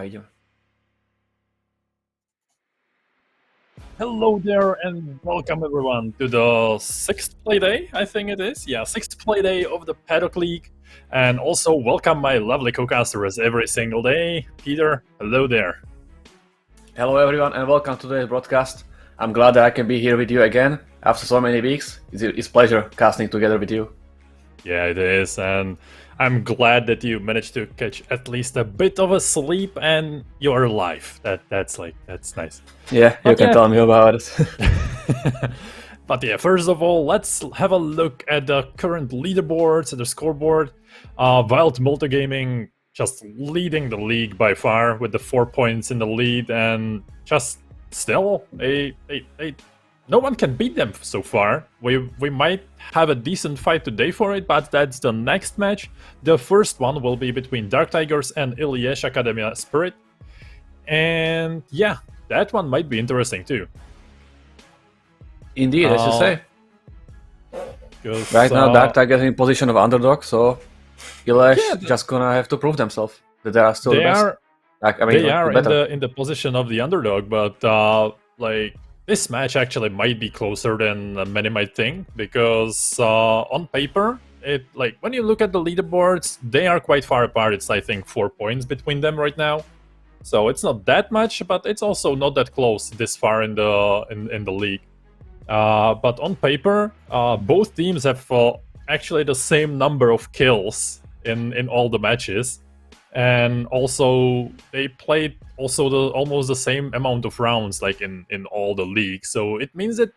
How you doing? Hello there and welcome everyone to the sixth playday, I think it is. Yeah, sixth playday of the Paddock League. And also welcome my lovely co-casters every single day. Peter, hello there. Hello everyone and welcome to today's broadcast. I'm glad that I can be here with you again after so many weeks. It's a pleasure casting together with you. Yeah, it is, and I'm glad that you managed to catch at least a bit of a sleep and you're alive. That's nice. Yeah, you can tell me about it. But yeah, first of all, let's have a look at the current leaderboards, the scoreboard. WiLD Multigaming just leading the league by far with the 4 points in the lead, and just still no one can beat them so far. We might have a decent fight today for it, but that's the next match. The first one will be between Dark Tigers and Illés Akadémia Spirit. And yeah, that one might be interesting too. Indeed, as you say. Right now, Dark Tigers in position of underdog, so Illés just gonna have to prove themselves that they are still the best. They are in the position of the underdog, but like this match actually might be closer than many might think, because on paper, when you look at the leaderboards, they are quite far apart. It's I think 4 points between them right now, so it's not that much, but it's also not that close this far in the league. But on paper, both teams have actually the same number of kills in all the matches. And also, they played almost the same amount of rounds, like in all the leagues. So it means that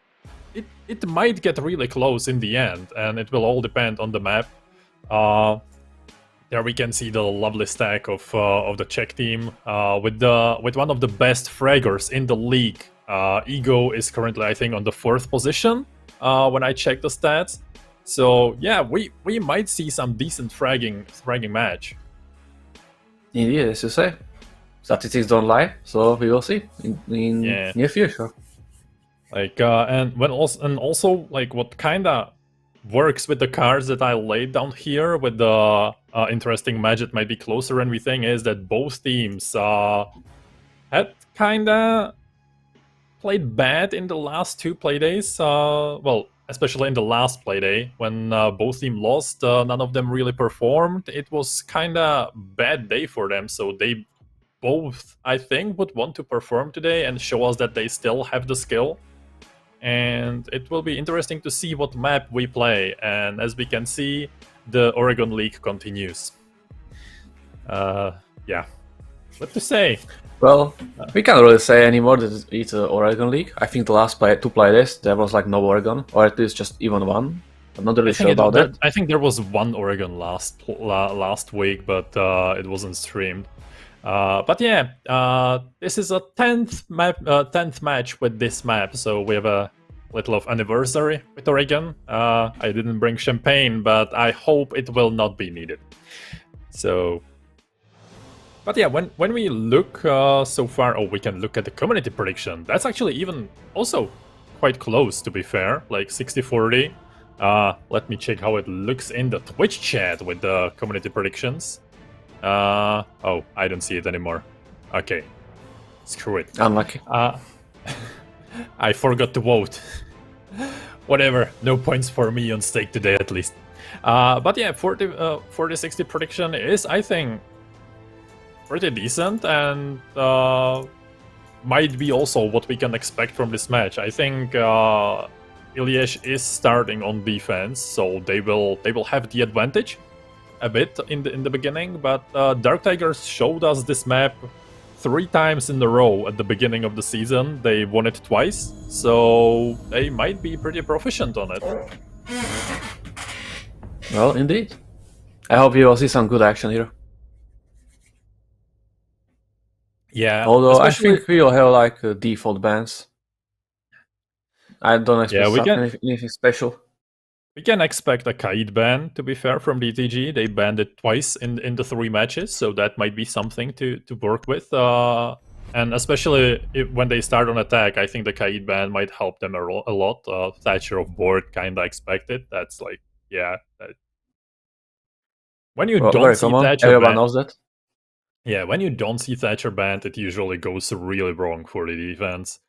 it might get really close in the end, and it will all depend on the map. There we can see the lovely stack of the Czech team with one of the best fraggers in the league. Ego is currently, I think, on the 4th position when I check the stats. So yeah, we might see some decent fragging match. Indeed, as you say. Statistics don't lie, so we will see in near future. And also like what kinda works with the cards that I laid down here with the interesting match that might be closer than we think is that both teams had kinda played bad in the last 2 playdays. Well, especially in the last playday, when both teams lost, none of them really performed. It was kinda bad day for them, so they both, I think, would want to perform today and show us that they still have the skill. And it will be interesting to see what map we play. And as we can see, the Oregon League continues. Yeah, what to say? Well, we can't really say anymore that it's an Oregon League. I think the last 2 playdays there was like no Oregon, or at least just even one. I'm not really sure about that. I think there was one Oregon last week, but it wasn't streamed. But yeah, this is a 10th match with this map, so we have a little of anniversary with Oregon. I didn't bring champagne, but I hope it will not be needed. So. But yeah, when we look so far, we can look at the community prediction. That's actually even also quite close, to be fair, like 60-40. Let me check how it looks in the Twitch chat with the community predictions. Oh, I don't see it anymore. Okay, screw it. Unlucky. I forgot to vote. Whatever, no points for me on stake today at least. But yeah, 40-60 prediction is, I think, pretty decent, and might be also what we can expect from this match. I think Illés is starting on defense, so they will have the advantage a bit in the beginning. But Dark Tigers showed us this map 3 times in a row at the beginning of the season. They won it twice, so they might be pretty proficient on it. Well, indeed. I hope you will see some good action here. Yeah, although I think we will have like default bans. I don't expect anything special. We can expect a Kaid ban, to be fair, from DTG. They banned it twice in the 3 matches, so that might be something to work with. And especially when they start on attack, I think the Kaid ban might help them a lot. Thatcher of board kinda expected. That's like, yeah. When you don't see Thatcher everyone knows that. Yeah, when you don't see Thatcher banned, it usually goes really wrong for the defense.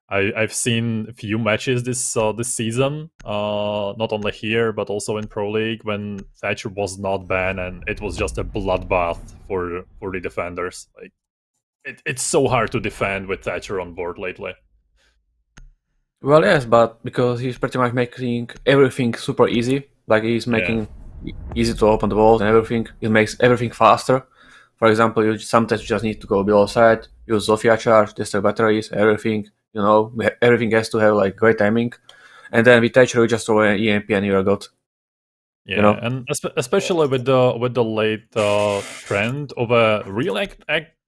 I've seen a few matches this season, not only here but also in Pro League, when Thatcher was not banned and it was just a bloodbath for the defenders. Like it's so hard to defend with Thatcher on board lately. Well, yes, but because he's pretty much making everything super easy. Like he's making easy to open the walls and everything. It makes everything faster. For example, you sometimes just need to go below side, use Zofia charge, destroy batteries, everything. You know, everything has to have like great timing. And then with Thatcher, you just throw an EMP and you're good. Yeah, you know? and especially with the late trend of a real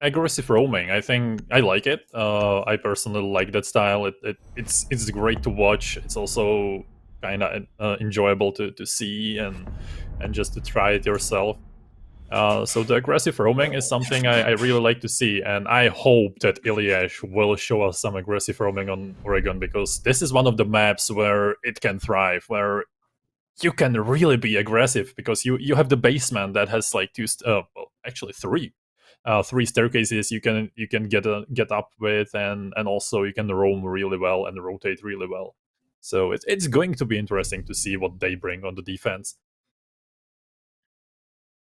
aggressive roaming, I think I like it. I personally like that style. It's great to watch. It's also kind of enjoyable to see and just to try it yourself. So the aggressive roaming is something I really like to see, and I hope that Illés will show us some aggressive roaming on Oregon, because this is one of the maps where it can thrive, where you can really be aggressive, because you have the basement that has like well, actually three staircases you can get up with, and also you can roam really well and rotate really well. So it's going to be interesting to see what they bring on the defense.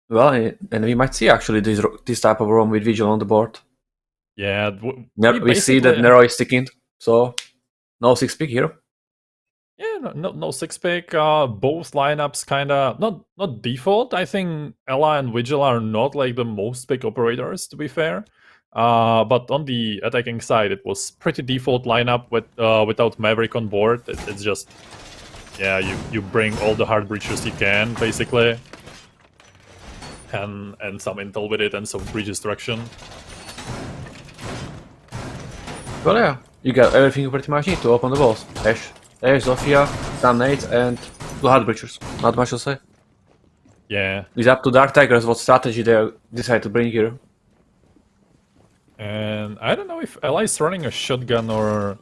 Well, and we might see actually this type of roam with Vigil on the board. Yeah, we see that Nero is sticking, so no 6-pick here. Yeah, no 6-pick. Both lineups kind of not default. I think Ella and Vigil are not like the most pick operators, to be fair. But on the attacking side, it was pretty default lineup with without Maverick on board. It's just, yeah, you bring all the hard breaches you can, basically, and some intel with it and some breach destruction. Well, yeah, you got everything you pretty much need to open the walls. Ash, Zofia, some nades, and 2 hard breachers. Not much to say. Yeah. It's up to Dark Tigers what strategy they decide to bring here. And I don't know if Ella is running a shotgun or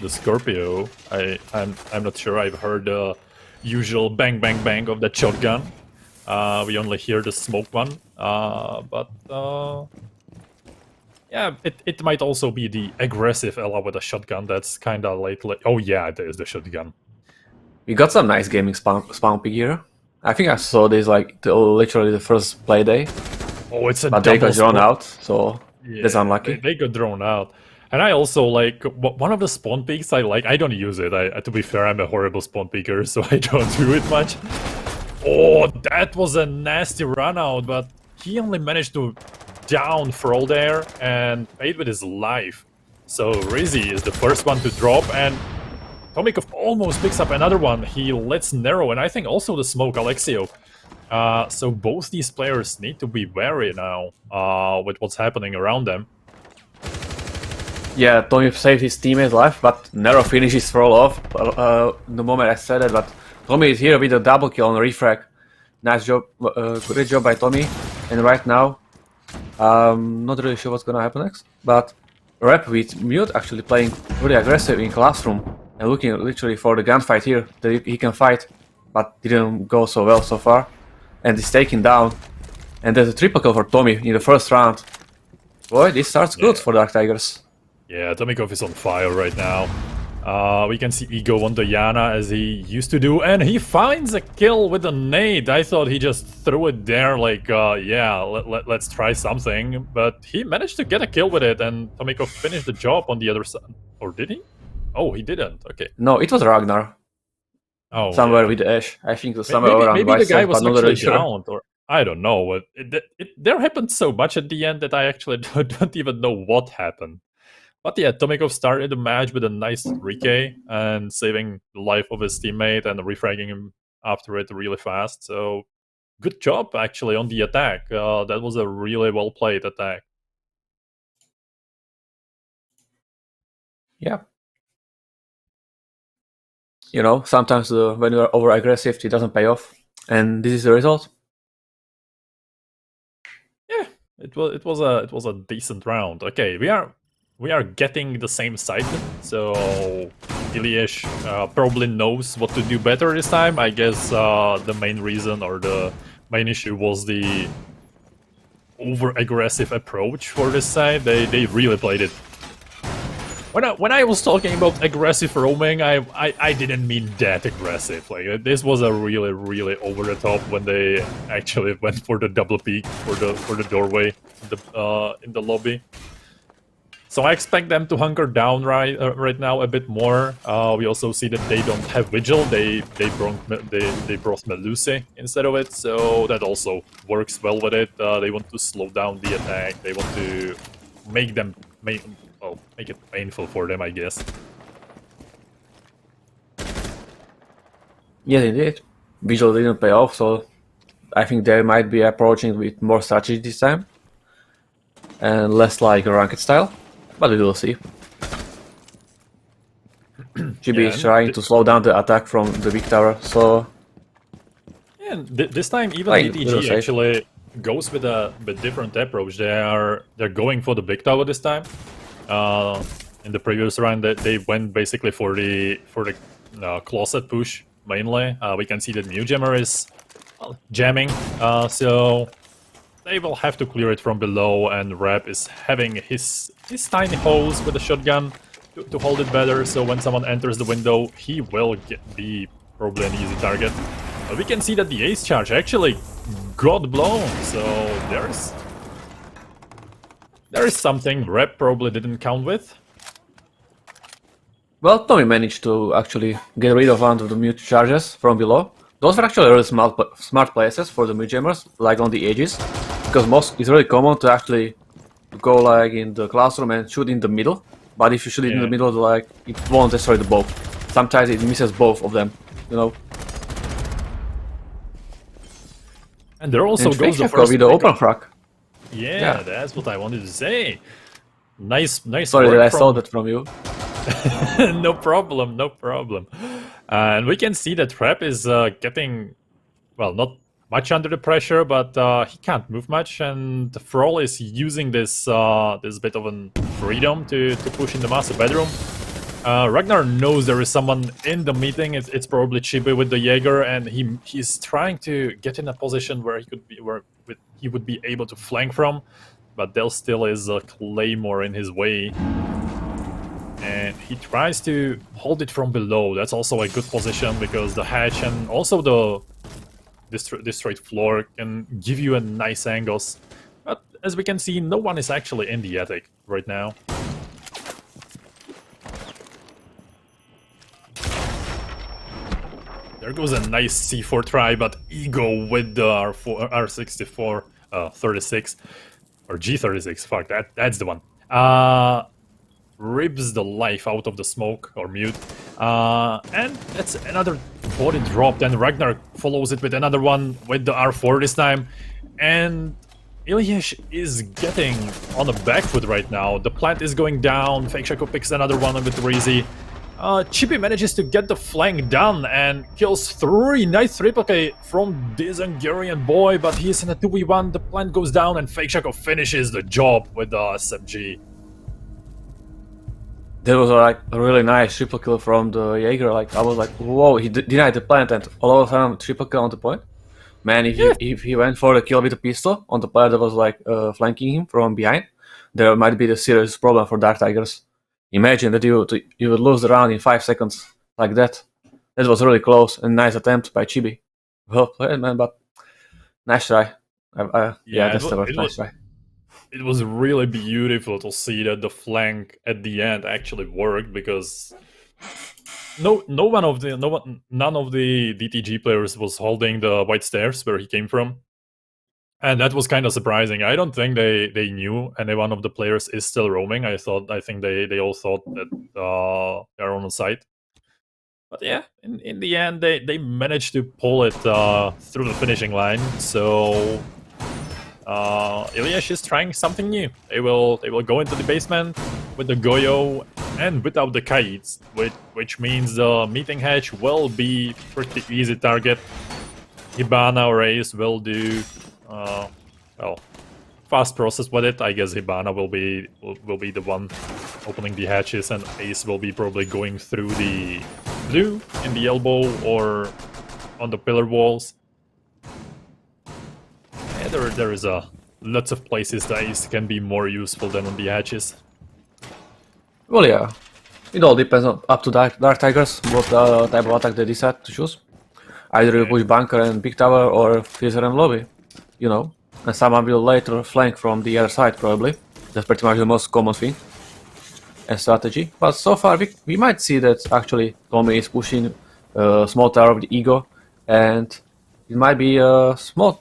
the Scorpio. I'm not sure. I've heard the usual bang bang bang of that shotgun. We only hear the smoke one. Yeah, it might also be the aggressive Ella with a shotgun that's kind of like... Oh yeah, there's the shotgun. We got some nice gaming spawn pick here. I think I saw this like literally the first play day. Oh, it's a but they got drawn out, so yeah, that's unlucky. They got drawn out. And I also like one of the spawn picks I like. I don't use it. To be fair, I'm a horrible spawn picker, so I don't do it much. Oh, that was a nasty run out, but he only managed to down Thrall there and paid with his life. So Rizzy is the first one to drop, and Tomikov almost picks up another one. He lets Nero, and I think also the smoke Alexio. So both these players need to be wary now with what's happening around them. Yeah, Tommy saved his teammate's life, but Nero finishes Thrall off the moment I said it, but Tommy is here with a double kill on refrag. Nice job, great job by Tommy. And right now, not really sure what's gonna happen next, but Rep with Mute actually playing really aggressive in Classroom and looking literally for the gunfight here that he can fight, but didn't go so well so far. And he's taken down. And there's a triple kill for Tommy in the first round. Boy, this starts good for Dark Tigers. Yeah, Tomikov is on fire right now. We can see Ego on Diana as he used to do, and he finds a kill with a nade. I thought he just threw it there like, yeah, let's try something. But he managed to get a kill with it, and Tomikov finished the job on the other side. Or did he? Oh, he didn't. Okay. No, it was Ragnar. Oh, somewhere with Ash. I think somewhere around maybe the guy was actually sure. down, or I don't know. There happened so much at the end that I actually don't even know what happened. But yeah, Tomikov started the match with a nice 3k and saving the life of his teammate and refragging him after it really fast. So good job actually on the attack. That was a really well played attack. Yeah. You know, sometimes when you're over aggressive, it doesn't pay off, and this is the result. Yeah, it was a decent round. Okay, we are getting the same side, so Illés probably knows what to do better this time. I guess the main reason or the main issue was the over-aggressive approach for this side. They really played it. When I was talking about aggressive roaming, I didn't mean that aggressive. Like, this was a really over the top when they actually went for the double peek for the doorway in the lobby. So I expect them to hunker down right now a bit more. We also see that they don't have Vigil. They brought Melusi instead of it, so that also works well with it. They want to slow down the attack. They want to make it painful for them, I guess. Yes, indeed. Vigil didn't pay off, so I think they might be approaching with more strategy this time and less like a ranked style. But we will see. GB is trying to slow down the attack from the big tower, so... Yeah, and this time even DTG actually goes with a bit different approach. They're going for the big tower this time. In the previous round, they went basically for the closet push mainly. We can see that Multigaming is jamming, so they will have to clear it from below, and Rap is having his tiny holes with the shotgun to hold it better, so when someone enters the window, he will be probably an easy target. But we can see that the ace charge actually got blown, so there is something Rap probably didn't count with. Well, Tommy managed to actually get rid of one of the mute charges from below. Those were actually really smart places for the mid-jammers, like on the edges, because it's really common to actually go like in the classroom and shoot in the middle. But if you shoot it in the middle, like it won't destroy the both. Sometimes it misses both of them, you know. And there also goes the first with the open frag. Yeah, that's what I wanted to say. Nice. Sorry that I saw that from you. No problem. And we can see that Rap is getting, well, not much under the pressure, but he can't move much, and Thrall is using this bit of an freedom to push in the master bedroom. Ragnar knows there is someone in the meeting. It's probably Chibi with the Jaeger, and he's trying to get in a position where he would be able to flank from, but there still is a Claymore in his way. And he tries to hold it from below. That's also a good position because the hatch and also the destroyed floor can give you a nice angles. But as we can see, no one is actually in the attic right now. There goes a nice C4 try, but Ego with the R64, 36, or G36, fuck, that's the one. Ribs the life out of the smoke, or mute. And that's another body drop, then Ragnar follows it with another one with the R4 this time. And Illés is getting on a back foot right now. The plant is going down, Fake Shaco picks another one with Reezy. Chippy manages to get the flank done and kills 3. Nice triple K from this Hungarian boy, but he's in a 2v1. The plant goes down and Fake Shaco finishes the job with the SMG. That was like a really nice triple kill from the Jaeger. Like I was like, whoa, he denied the plant and all of a sudden triple kill on the point. Man, if he went for the kill with a pistol on the player that was like flanking him from behind, there might be a serious problem for Dark Tigers. Imagine that you would lose the round in 5 seconds like that. That was really close and nice attempt by Chibi. Well played, man, but nice try. Nice try. It was really beautiful to see that the flank at the end actually worked, because none of the DTG players was holding the white stairs where he came from, and that was kind of surprising. I don't think they knew any one of the players is still roaming. I think they all thought that they're on the site. But yeah, in the end they managed to pull it through the finishing line. So Illés is trying something new. They will go into the basement with the Goyo and without the kites, which means the meeting hatch will be pretty easy target. Hibana or Ace will do well, fast process with it. I guess Hibana will be the one opening the hatches, and Ace will be probably going through the blue in the elbow or on the pillar walls. Yeah, there is a lots of places the ace can be more useful than on the hatches. Well, yeah. It all depends on up to Dark Tigers what type of attack they decide to choose. Either you push bunker and big tower or freezer and lobby, you know. And someone will later flank from the other side probably. That's pretty much the most common thing and strategy. But so far we might see that actually Tommy is pushing small tower with ego, and it might be a small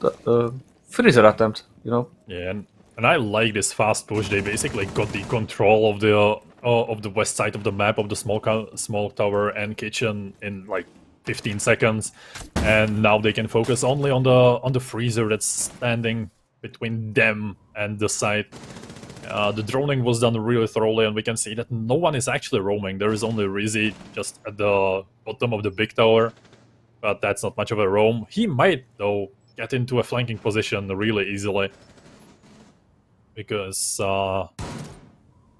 freezer attempt, you know. Yeah, and I like this fast push. They basically got the control of the west side of the map of the small tower and kitchen in like 15 seconds, and now they can focus only on the freezer that's standing between them and the site. The droning was done really thoroughly, and we can see that no one is actually roaming. There is only Rizzy just at the bottom of the big tower, but that's not much of a roam. He might, though, get into a flanking position really easily, because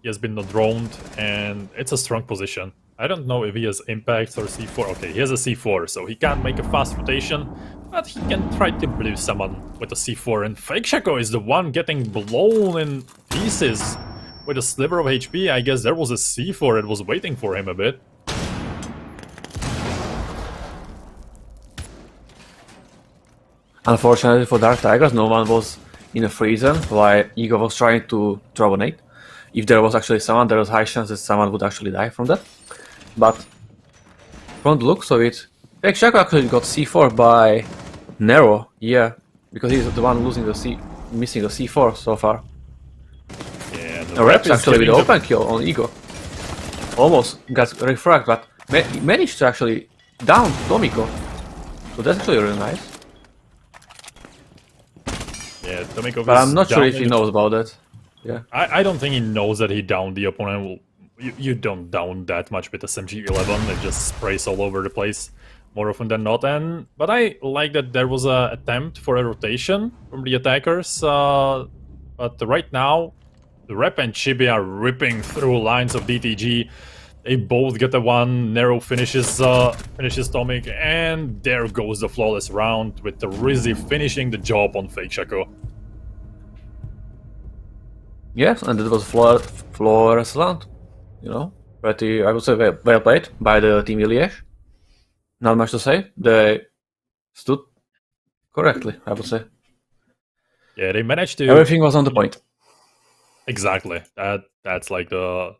he has been not droned, and it's a strong position. I don't know if he has impacts or C4. Okay, he has a C4, so he can't make a fast rotation, but he can try to blue someone with a C4. And Fake Shaco is the one getting blown in pieces with a sliver of HP. I guess there was a C4 that was waiting for him a bit. Unfortunately for Dark Tigers, no one was in the freezer while Ego was trying to throw a nade. If there was actually someone, there was high chance that someone would actually die from that. But from the looks of it, Fake Shaco actually got C4 by Nero, yeah, because he's the one losing missing the C4 so far. Yeah, the Reps actually with the open kill on Ego. Almost got refragged, but managed to actually down Tomiko. So that's actually really nice. Yeah, Tomiko. But I'm not sure if he knows about that. Yeah. I don't think he knows that he downed the opponent. You don't down that much with SMG-11, it just sprays all over the place more often than not. But I like that there was an attempt for a rotation from the attackers, but right now the Rep and Chibi are ripping through lines of DTG. They both get the one, Nero finishes Tomic, and there goes the flawless round with the Rizzy finishing the job on Fake Shaco. Yes, and it was flawless round. You know, pretty, I would say, well played by the team Illés. Not much to say. They stood correctly, I would say. Yeah, they managed to. Everything was on the point. Exactly. That's like the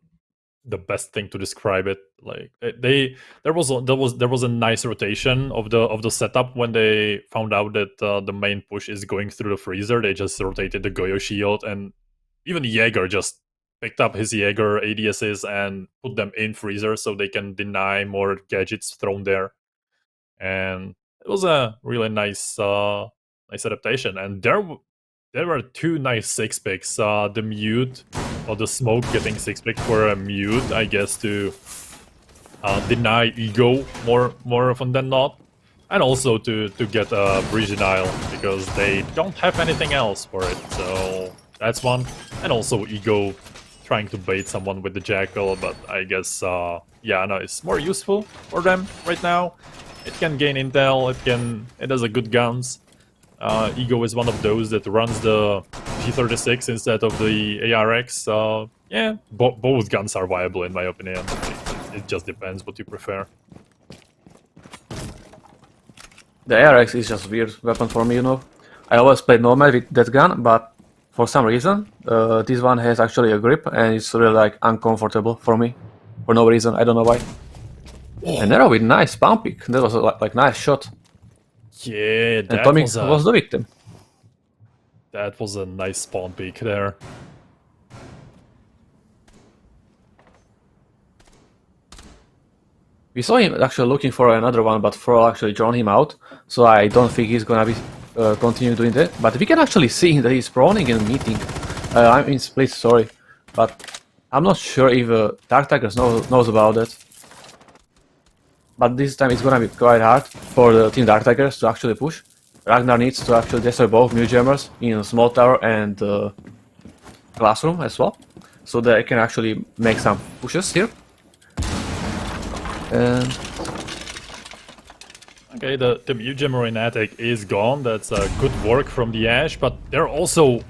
best thing to describe it. Like there was a nice rotation of the setup when they found out that the main push is going through the freezer. They just rotated the Goyo shield, and even Jaeger just picked up his Jaeger ADSs and put them in freezer so they can deny more gadgets thrown there. And it was a really nice nice adaptation. And there were two nice 6-picks. The mute or the smoke getting 6-pick for a mute, I guess, to deny Ego more often than not. And also to get a breach denial, because they don't have anything else for it. So that's one. And also Ego trying to bait someone with the Jackal, but I guess yeah, no, it's more useful for them right now. It can gain intel, it has a good guns. Ego is one of those that runs the G36 instead of the ARX. Yeah, both guns are viable in my opinion. It just depends what you prefer. The ARX is just a weird weapon for me, you know. I always played normal with that gun, but for some reason, this one has actually a grip, and it's really like uncomfortable for me. For no reason, I don't know why. And Nero with nice pump pick. That was a like nice shot. Yeah, that and Tomic was the victim. That was a nice spawn peek there. We saw him actually looking for another one, but Fro actually drawn him out, so I don't think he's gonna be continue doing that. But we can actually see that he's proning in a meeting. I mean split, sorry, but I'm not sure if Dark Tigers knows about that. But this time it's gonna be quite hard for the team Dark Tigers to actually push. Ragnar needs to actually destroy both Mute Jammers in small tower and classroom as well, so they can actually make some pushes here. And okay, the Mute Jammer in attic is gone. That's good work from the Ash, but they're also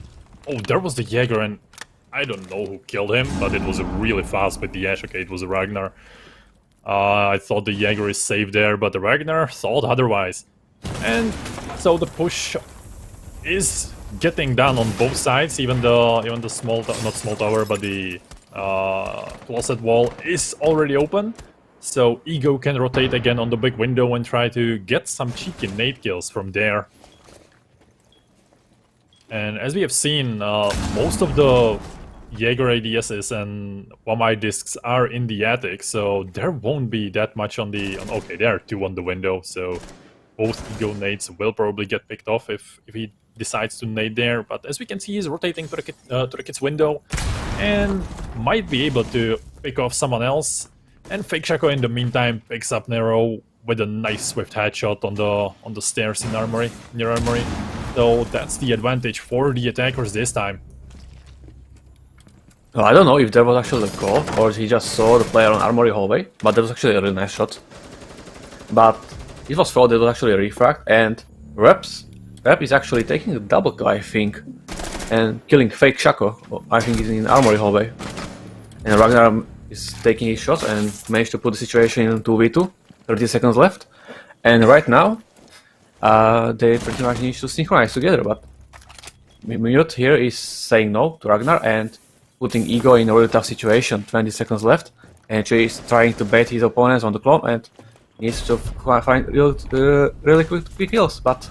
Oh, there was the Jaeger, and I don't know who killed him, but it was really fast with the Ash. Okay, it was a Ragnar. I thought the Jaeger is safe there, but the Ragnar thought otherwise. And so the push is getting done on both sides. Even the small, not small tower, but the closet wall is already open. So Ego can rotate again on the big window and try to get some cheeky nade kills from there. And as we have seen, most of the Jaeger ADSs and Wamai discs are in the attic, so there won't be that much on the... okay, there are 2 on the window, so both Ego nades will probably get picked off if he decides to nade there. But as we can see, he's rotating to the kid's window and might be able to pick off someone else. And Fake Shaco in the meantime picks up Nero with a nice swift headshot on the stairs in Armory, near Armory. So that's the advantage for the attackers this time. Well, I don't know if there was actually a goal or he just saw the player on Armory hallway, but that was actually a really nice shot. But it was thought it was actually a refrag, and Rep is actually taking a double kill, I think, and killing Fake Shaco. I think he's in Armory hallway. And Ragnar is taking his shot and managed to put the situation in 2v2, 30 seconds left. And right now, they pretty much need to synchronize together, but Mute here is saying no to Ragnar and putting Ego in a really tough situation, 20 seconds left. And she is trying to bait his opponents on the clone and needs to find really quick kills, but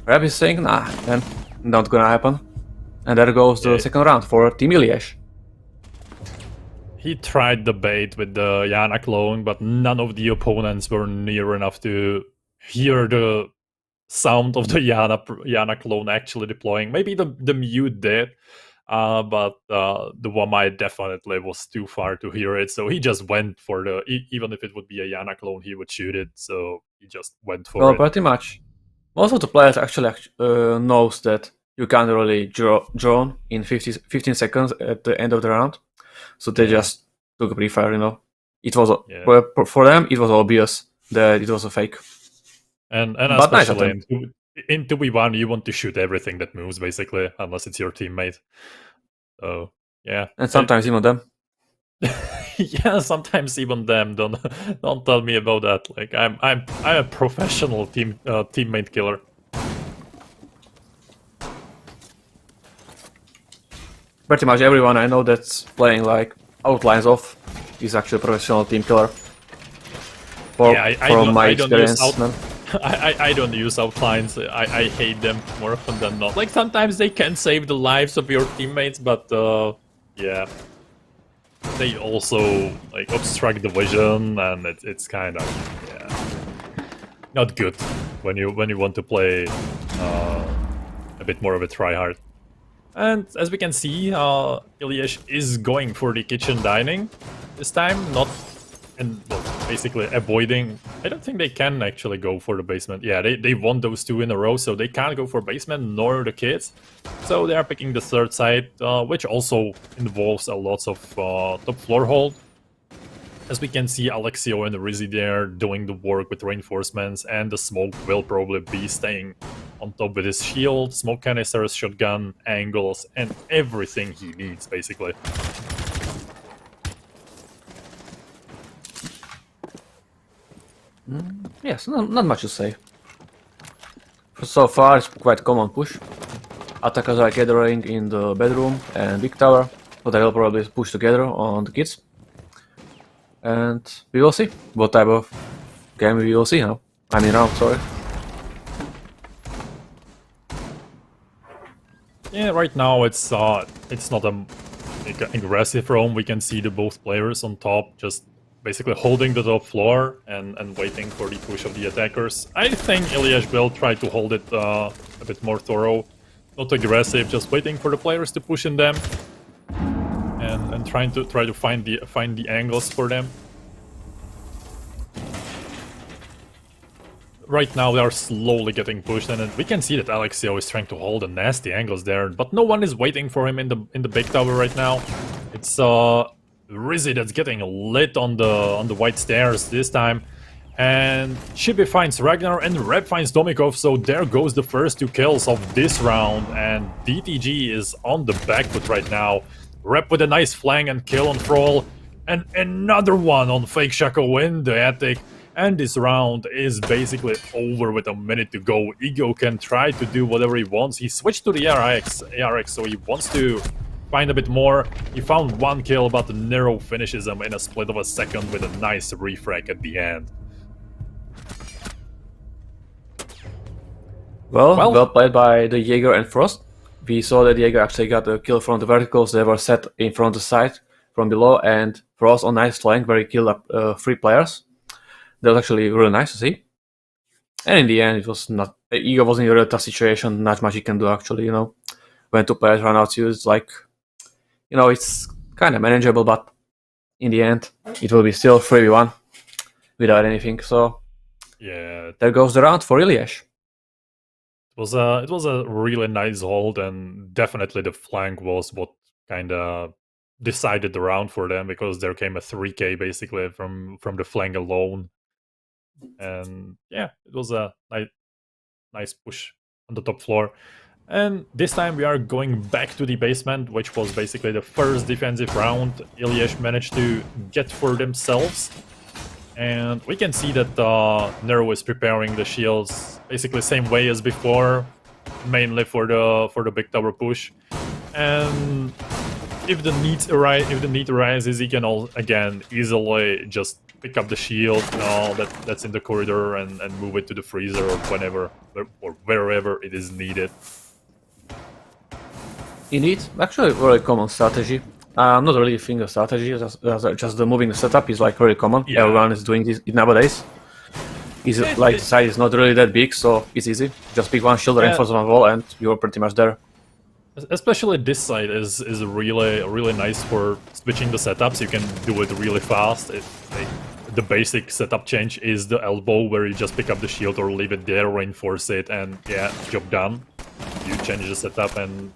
Reb is saying nah, then not gonna happen. And there goes the second round for Team Illés. He tried the bait with the Yana clone, but none of the opponents were near enough to hear the sound of the Yana clone actually deploying. Maybe the Mute did, but the Wamai definitely was too far to hear it, so he just went for the... even if it would be a Yana clone, he would shoot it, so he just went for it. Well, pretty much. Most of the players actually knows that you can't really drone in 15 seconds at the end of the round. So they just took a pre-fire, you know. It was for them. It was obvious that it was a fake. And especially in 2v1, you want to shoot everything that moves, basically, unless it's your teammate. So yeah. And sometimes even them. Yeah, sometimes even them. Don't tell me about that. Like I'm a professional teammate killer. Pretty much everyone I know that's playing like Outlines off is actually a professional team killer. From my experience, man. I don't use outlines. I hate them more often than not. Like sometimes they can save the lives of your teammates, but yeah, they also like obstruct the vision, and it's kind of not good when you want to play a bit more of a tryhard. And as we can see, Illés is going for the kitchen dining this time, basically avoiding... I don't think they can actually go for the basement. Yeah, they won those 2 in a row, so they can't go for basement nor the kids. So they are picking the third side, which also involves a lot of top floor hold. As we can see, Alexio and Rizzy there doing the work with reinforcements, and the smoke will probably be staying on top with his shield, smoke canisters, shotgun, angles, and everything he needs, basically. Yes, not much to say. So far, it's quite common push. Attackers are gathering in the bedroom and big tower, so they will probably push together on the kids. And we will see what type of game we will see now. I mean round, sorry. Yeah, right now it's not a aggressive roam. We can see the both players on top just basically holding the top floor and waiting for the push of the attackers. I think Illés will try to hold it a bit more thorough, not aggressive, just waiting for the players to push in them and trying to find the angles for them. Right now they are slowly getting pushed, and we can see that Alexio is trying to hold the nasty angles there, but no one is waiting for him in the big tower right now. It's Rizzy that's getting lit on the white stairs this time, And Chibi finds Ragnar and Rep finds Domikov, so there goes the first 2 kills of this round, and DTG is on the back foot right now. Rep with a nice flank and kill on Thrall, and another one on Fake Shaco in the attic, and this round is basically over with a minute to go. Ego can try to do whatever he wants. He switched to the ARX, so he wants to find a bit more. He found 1 kill, but Nero finishes him in a split of a second with a nice refrag at the end. Well played by the Jaeger and Frost. We saw that Jaeger actually got a kill from the verticals. They were set in front of the side from below, and Frost on nice flank where he killed up 3 players. That was actually really nice to see. And in the end, it was not. Ego was in a really tough situation. Not much he can do actually. You know, when 2 players run out, it's like, you know, it's kind of manageable. But in the end, it will be still 3v1 without anything. So yeah, there goes the round for Illés. It was a really nice hold, and definitely the flank was what kind of decided the round for them, because there came a 3k basically from the flank alone. And yeah, it was a nice push on the top floor. And this time we are going back to the basement, which was basically the first defensive round Illés managed to get for themselves. And we can see that Nero is preparing the shields basically same way as before, mainly for the big tower push. And if the need arises, he can again easily just pick up the shield, you know, that's in the corridor and move it to the freezer or whenever or wherever it is needed. Indeed, actually, very common strategy. I'm not really thinking of strategy, just the moving the setup is like very common. Yeah. Everyone is doing this nowadays. Like the side is not really that big, so it's easy. Just pick one shield, reinforce one wall, and you're pretty much there. Especially this side is really nice for switching the setups. You can do it really fast. The basic setup change is the elbow, where you just pick up the shield or leave it there, reinforce it, and yeah, job done. You change the setup and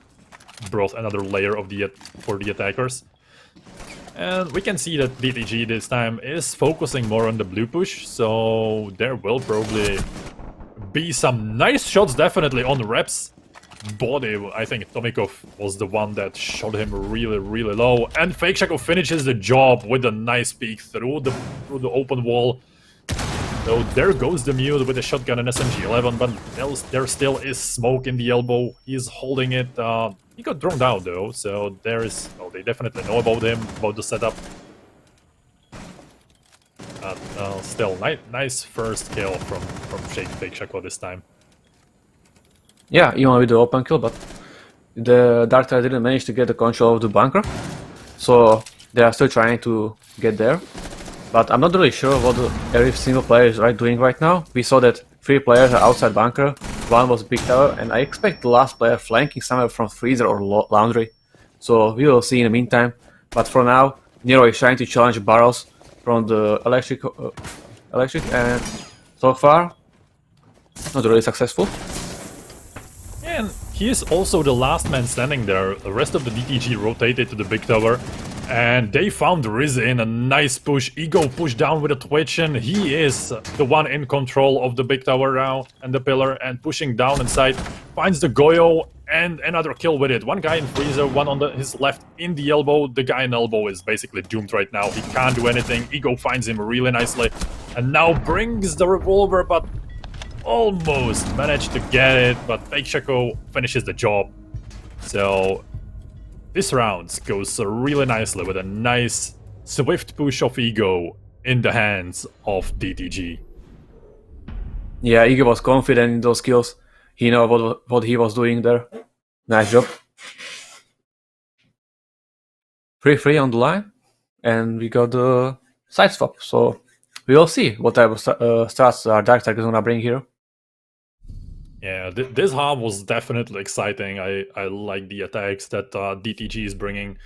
brought another layer of for the attackers. And we can see that DTG this time is focusing more on the blue push, so there will probably be some nice shots definitely on Rep's body. I think Domikov was the one that shot him really low, and Fake Shaco finishes the job with a nice peek through the open wall. So there goes the mute with a shotgun and SMG-11, but there still is smoke in the elbow. He's holding it. He got thrown down though, so there is. Oh, they definitely know about him, about the setup. Still, nice first kill from Fake Shaco this time. Yeah, even with the open kill, but the Dark Side didn't manage to get the control of the bunker, so they are still trying to get there. But I'm not really sure what every single player is doing right now. We saw that 3 players are outside bunker, 1 was big tower, and I expect the last player flanking somewhere from freezer or laundry. So we will see in the meantime. But for now, Nero is trying to challenge barrels from the electric, and so far, not really successful. And he is also the last man standing there. The rest of the DTG rotated to the big tower, and they found Riz in a nice push. Ego pushed down with a twitch, and he is the one in control of the big tower now and the pillar, and pushing down inside, finds the Goyo and another kill with it. 1 guy in freezer, 1 on his left in the elbow. The guy in elbow is basically doomed right now. He can't do anything. Ego finds him really nicely, and now brings the revolver, but almost managed to get it, but Fake Shaco finishes the job. So this round goes really nicely with a nice swift push of Ego in the hands of DTG. Yeah, Ego was confident in those kills. He knew what he was doing there. Nice job. 3-3 on the line, and we got the side swap. So we will see what type of stats our Dark Side is gonna bring here. Yeah, this half was definitely exciting. I like the attacks that DTG is bringing.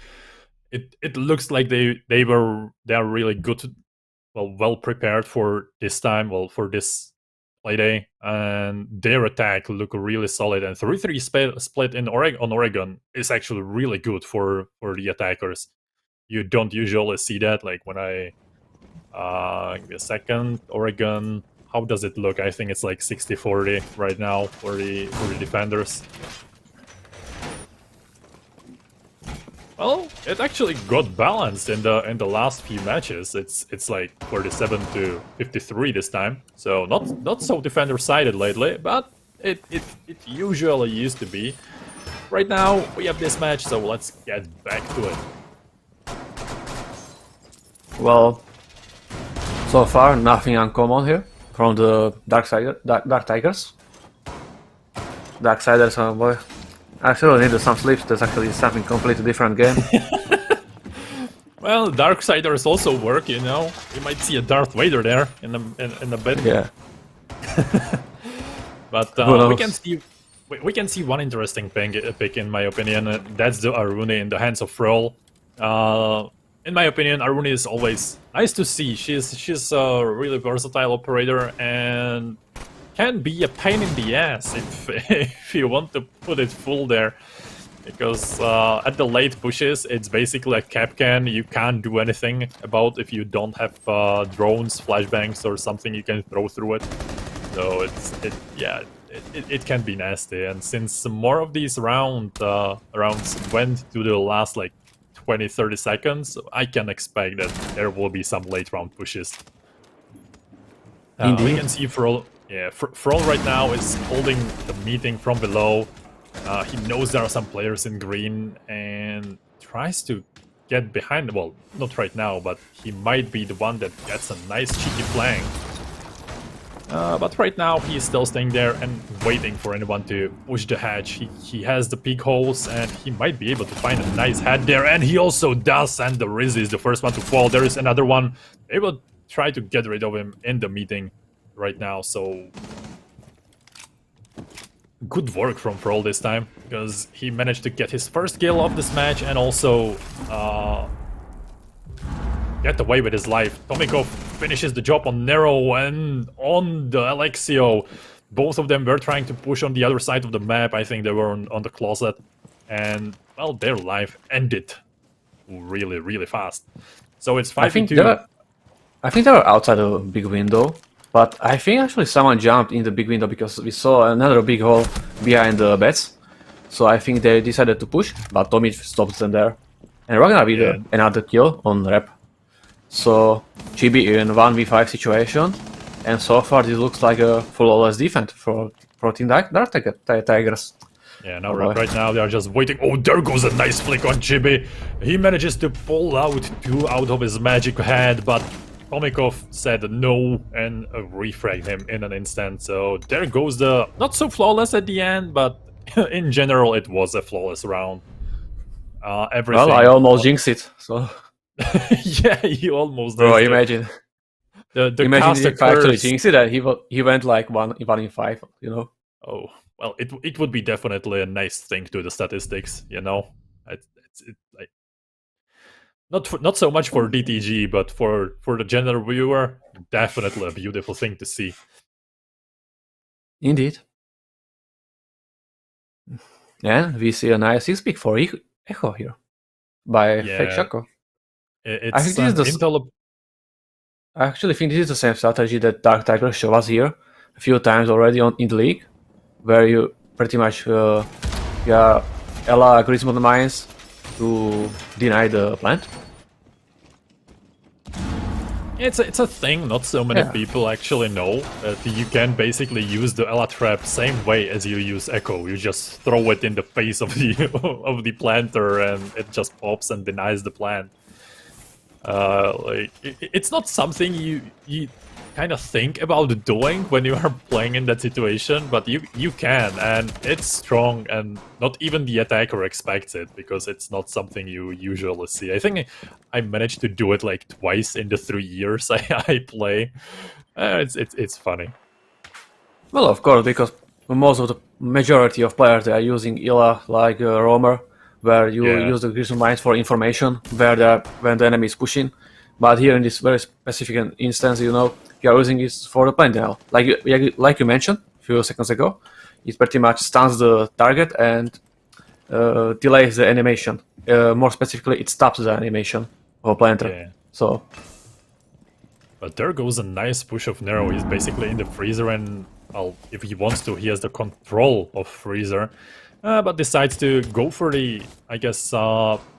It looks like they are really good, well prepared for this time, for this playday, and their attack look really solid. And 3-3 split on Oregon is actually really good for the attackers. You don't usually see that, like when I Give me a second. Oregon, how does it look? I think it's like 60-40 right now for the defenders. Well, it actually got balanced in the last few matches. It's like 47-53 this time. So not so defender-sided lately, but it usually used to be. Right now we have this match, so let's get back to it. Well, so far nothing uncommon here from the Dark Tigers. Darksiders, oh boy. I still need some sleep. That's actually something completely different game. Well, Darksiders also work, you know. You might see a Darth Vader there in a bit. Yeah. But we can see one interesting pick in my opinion. That's the Arune in the hands of Frol. In my opinion, Arune is always nice to see. She's a really versatile operator and can be a pain in the ass if you want to put it full there. Because at the late pushes, it's basically a Capcan. You can't do anything about if you don't have drones, flashbangs, or something you can throw through it. So it can be nasty. And since more of these rounds went to the last like 20-30 seconds, I can expect that there will be some late round pushes. We can see Frol right now is holding the meeting from below. He knows there are some players in green and tries to get behind. Well, not right now, but he might be the one that gets a nice cheeky flank. But right now he's still staying there and waiting for anyone to push the hatch. He has the peak holes and he might be able to find a nice head there, and he also does, and the Riz is the first one to fall. There is another one. They will try to get rid of him in the meeting right now, so good work from Frol this time, because he managed to get his first kill of this match and also get away with his life. Tomikov finishes the job on Nero and on the Alexio. Both of them were trying to push on the other side of the map. I think they were on the closet, and well, their life ended really, really fast. So it's 5-2. I think they were outside the big window. But I think actually someone jumped in the big window because we saw another big hole behind the beds. So I think they decided to push, but Tommy stopped them there. And we're gonna be another kill on rep. So Chibi in 1v5 situation, and so far this looks like a flawless defense for Team Dark Tigers. Yeah, now right now they are just waiting. Oh, there goes a nice flick on Chibi. He manages to pull out 2 out of his magic head, but Tomikov said no and refragged him in an instant. So there goes the not so flawless at the end, but in general it was a flawless round. Everything. Well, I almost jinxed it. So yeah, you almost. Bro, imagine. Imagine if I actually jinxed it and he went like 1 in 5. You know. Oh well, it would be definitely a nice thing to the statistics. You know, it's like. Not so much for DTG, but for the general viewer, definitely a beautiful thing to see. Indeed. And we see a nice 6 pick for Echo here by Fake Shaco. I actually think this is the same strategy that Dark Tigers showed us here a few times already in the league, where you pretty much Ella agrees with the mines to deny the plant. It's a thing not so many people actually know, that you can basically use the Ella trap same way as you use Echo. You just throw it in the face of the of the planter and it just pops and denies the plant. It's not something you kind of think about doing when you are playing in that situation, but you can, and it's strong, and not even the attacker expects it, because it's not something you usually see. I think I managed to do it like twice in the 3 years I play. It's funny. Well, of course, because most of the majority of players they are using Illa like Roamer, where you use the Gristle Mines for information when the enemy is pushing. But here in this very specific instance, you know, you are using it for the plant denial. Like you mentioned a few seconds ago, it pretty much stuns the target and delays the animation. More specifically, it stops the animation of a planter. Yeah. So But there goes a nice push of Nero. He's basically in the freezer, and well, if he wants to, he has the control of freezer. But decides to go for the, I guess,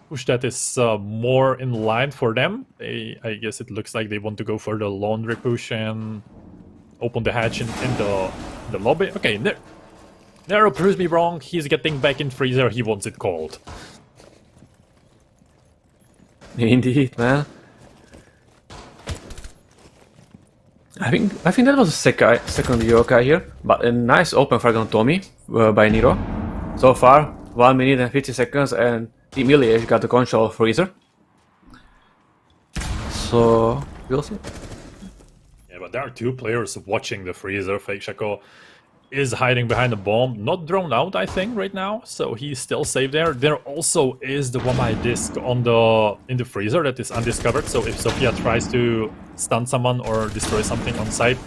push that is more in line for them. I guess it looks like they want to go for the laundry push and open the hatch in the lobby. Okay, Nero proves me wrong. He's getting back in freezer. He wants it cold. Indeed, man. I think that was a second yokai here, but a nice open frag on Tommy by Nero. So far, 1 minute and 50 seconds, and Team Illés got the control of freezer. So we'll see. Yeah, but there are two players watching the freezer. Fake Shaco is hiding behind a bomb, not drawn out, I think, right now, so he's still safe there. There also is the 1 disc in the freezer that is undiscovered, so if Zofia tries to stun someone or destroy something on site,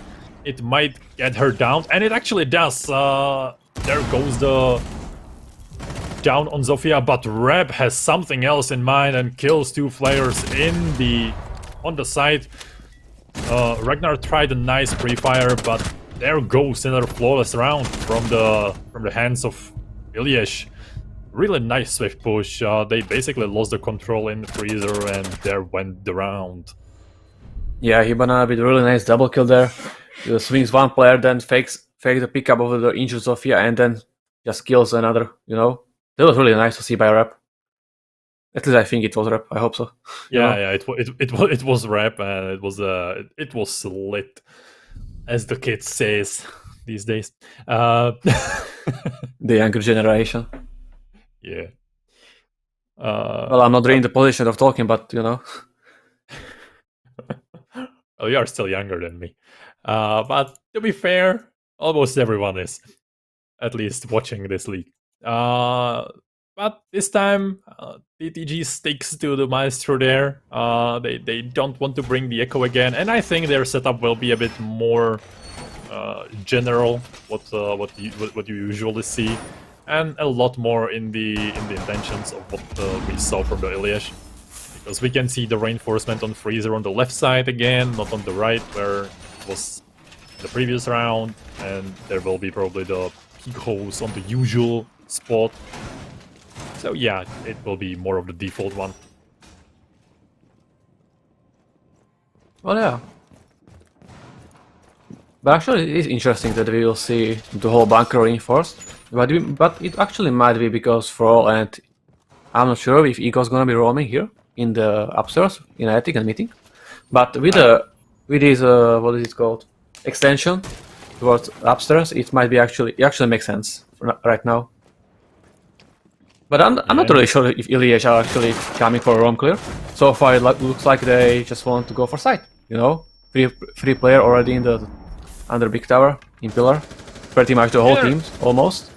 it might get her down, and it actually does. There goes the down on Zofia, but Reb has something else in mind and kills two players on the side. Ragnar tried a nice pre-fire, but there goes another flawless round from the hands of Illés. Really nice swift push. They basically lost the control in the freezer, and there went the round. Yeah, Hibana with a really nice double kill there. He swings one player, then fakes the pickup of the injured Zofia, and then just kills another. You know, that was really nice to see by Rep. At least I think it was Rep. I hope so. Yeah, yeah, it was Rep, and it was lit, as the kids says these days. The younger generation. Yeah. Well, I'm not really in the position of talking, but you know. Well, you are still younger than me. But to be fair, almost everyone is, at least watching this league. But this time, TTG sticks to the Maestro there. They don't want to bring the Echo again, and I think their setup will be a bit more general, what you usually see, and a lot more in the intentions of what we saw from the Illés. Because we can see the reinforcement on freezer on the left side again, not on the right where it was the previous round, and there will be probably the peak holes on the usual spot. So yeah, it will be more of the default one. Well, yeah. But actually, it is interesting that we will see the whole bunker reinforced. But it actually might be because Thrall and I'm not sure if Ego's gonna be roaming here in the upstairs in attic and meeting. But with this what is it called, extension towards upstairs, it might be actually makes sense right now. But I'm not really sure if Illés are actually coming for a roam clear. So far, it looks like they just want to go for site. You know, three player already under big tower in pillar. Pretty much the whole team almost.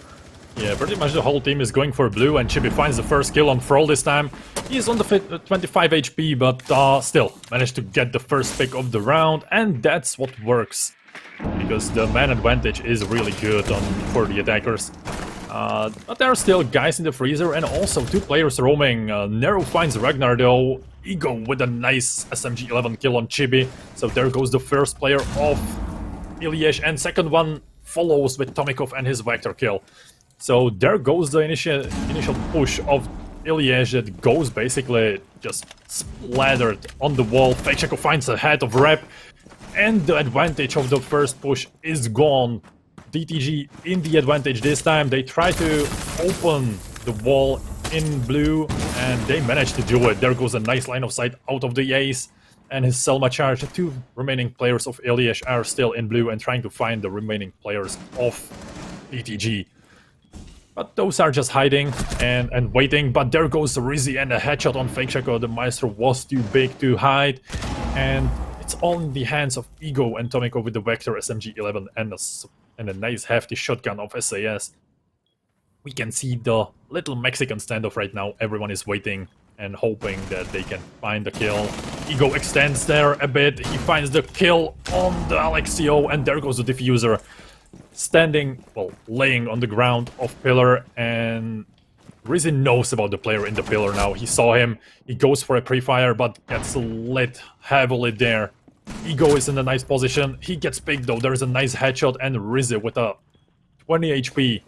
Yeah, pretty much the whole team is going for blue, and Chibi finds the first kill on Thrall this time. He's on the 25 HP, but still managed to get the first pick of the round, and that's what works. Because the man advantage is really good for the attackers. But there are still guys in the freezer, and also two players roaming. Nero finds Ragnar though. Ego with a nice SMG-11 kill on Chibi. So there goes the first player of Illés, and second one follows with Tomikov and his Vector kill. So there goes the initial push of Illés that goes basically just splattered on the wall. Fake Shaco finds a head of Rep, and the advantage of the first push is gone. DTG in the advantage this time. They try to open the wall in blue, and they manage to do it. There goes a nice line of sight out of the ace and his Selma charge. The two remaining players of Illés are still in blue and trying to find the remaining players of DTG. But those are just hiding and waiting. But there goes Rizzy and a headshot on Fake Shaco. The Maestro was too big to hide, and it's all in the hands of Ego and Tomiko with the Vector SMG-11 and a nice hefty shotgun of SAS. We can see the little Mexican standoff right now. Everyone is waiting and hoping that they can find the kill. Ego extends there a bit. He finds the kill on the Alexio, and there goes the diffuser. Standing, well, laying on the ground of pillar, and Rizzy knows about the player in the pillar now. He saw him, he goes for a pre-fire, but gets lit heavily there. Ego is in a nice position. He gets picked though. There's a nice headshot, and Rizzy with a 20 HP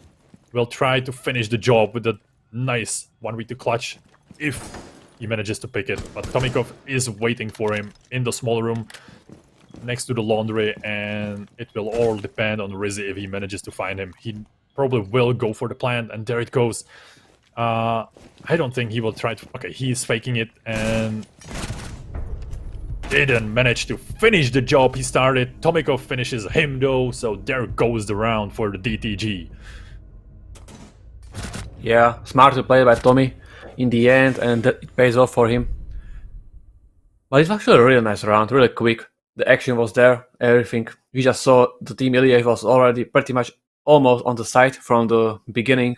will try to finish the job with a nice 1v2 clutch if he manages to pick it. But Tomikov is waiting for him in the small room next to the laundry, and it will all depend on Rizzy if he manages to find him. He probably will go for the plant, and there it goes. I don't think he will try to... Okay, he's faking it and didn't manage to finish the job he started. Tomikov finishes him though, so there goes the round for the DTG. Yeah, smart to play by Tommy in the end, and it pays off for him. But it's actually a really nice round, really quick. The action was there, everything. We just saw the team Illés was already pretty much almost on the side from the beginning,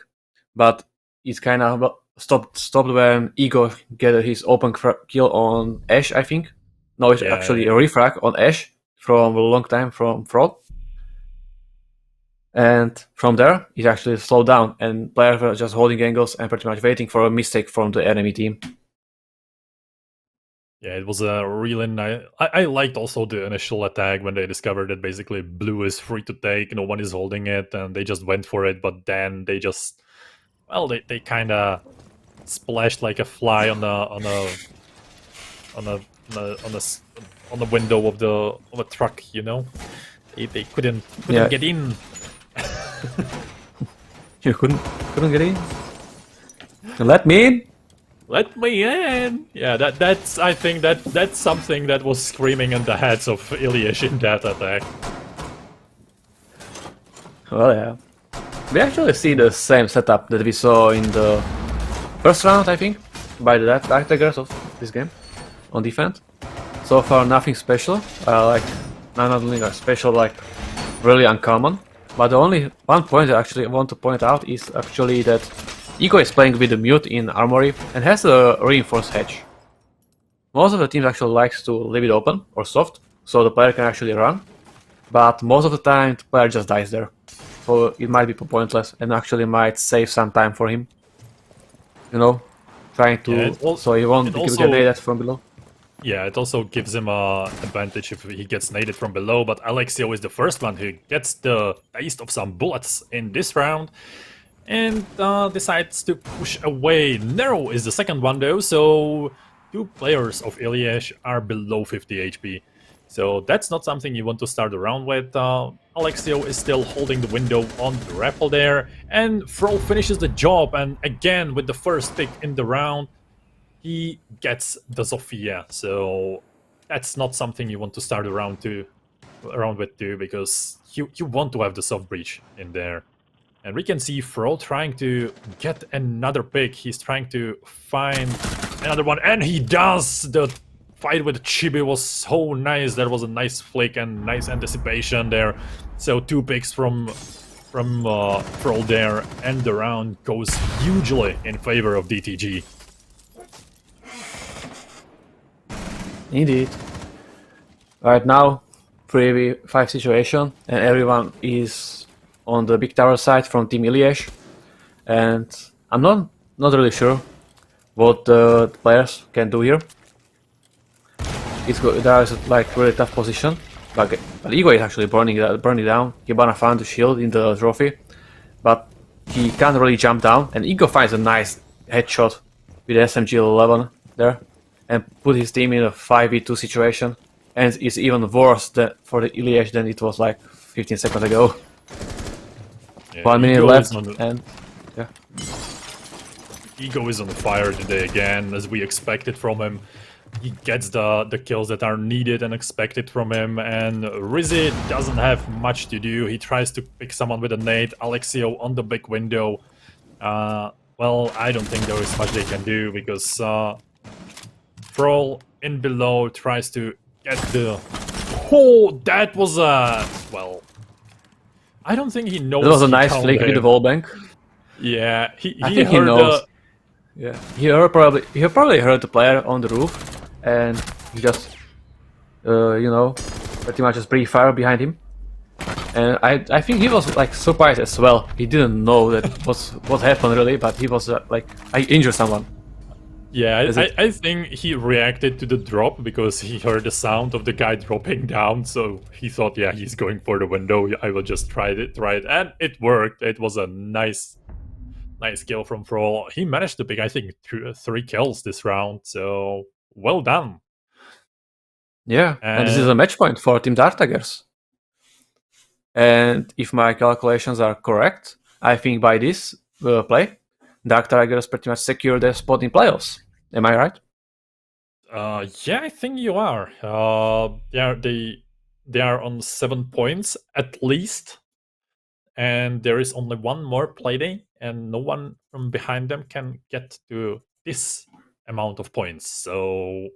but it's kind of stopped when Ego get his open kill on Ash, I think. No, it's actually a refrag on Ash from a long time from Fraud. And from there, it actually slowed down, and players were just holding angles and pretty much waiting for a mistake from the enemy team. Yeah, it was a really nice... I liked also the initial attack when they discovered that basically blue is free to take, no one is holding it, and they just went for it, but then they just... Well, they kind of splashed like a fly on the window of a truck, you know? They couldn't get in. You couldn't get in? Let me in? Let me in! Yeah, that's I think that's something that was screaming in the heads of Illés in that attack. Well, yeah. We actually see the same setup that we saw in the first round, I think, by the attackers of this game on defense. So far, nothing special. Like, not only special, like really uncommon. But the only one point I actually want to point out is actually that Ego is playing with the mute in Armory and has a reinforced hedge. Most of the teams actually likes to leave it open or soft, so the player can actually run. But most of the time, the player just dies there. So it might be pointless and actually might save some time for him. You know, trying to... so he won't get naded from below. Yeah, it also gives him an advantage if he gets naded from below, but Alexio is the first one who gets the taste of some bullets in this round and decides to push away. Nero is the second one though, so two players of Illés are below 50 HP. So that's not something you want to start the round with. Alexio is still holding the window on the rappel there, and Frol finishes the job, and again with the first pick in the round, he gets the Zofia, so that's not something you want to start around with too, because you want to have the soft breach in there. And we can see Frol trying to get another pick. He's trying to find another one, and he does! The fight with Chibi was so nice. That was a nice flick and nice anticipation there. So two picks from Frol there, and the round goes hugely in favor of DTG. Indeed. Right now, 3v5 situation, and everyone is on the big tower side from Team Illés, and I'm not really sure what the players can do here. There is like really tough position, but Ego is actually burning down. Hibana found the shield in the trophy, but he can't really jump down, and Ego finds a nice headshot with SMG-11 there, and put his team in a 5v2 situation, and it's even worse for the Illés than it was like 15 seconds ago. Yeah, 1 minute left, and yeah. Ego is on fire today again, as we expected from him. He gets the kills that are needed and expected from him, and Rizzy doesn't have much to do. He tries to pick someone with a nade. Alexio on the big window. Well, I don't think there is much they can do, because Frol in below tries to get the... Oh, that was a... Well, I don't think he knows. That was a nice flick with the wall bank. Yeah, I think he knows. Yeah, he probably heard the player on the roof, and he just, you know, pretty much just breathe fire behind him. And I think he was like surprised as well. He didn't know that what happened really, but he was like, I injured someone. Yeah, I think he reacted to the drop because he heard the sound of the guy dropping down, so he thought, yeah, he's going for the window. I will just try it, and it worked. It was a nice kill from Froll. He managed to pick, I think, 3 kills this round, so well done. Yeah, and this is a match point for Team Dark Tigers. And if my calculations are correct, I think by this play, Dark Tigers pretty much secure their spot in playoffs. Am I right? Yeah, I think you are. They are on 7 points at least, and there is only one more playday, and no one from behind them can get to this amount of points. So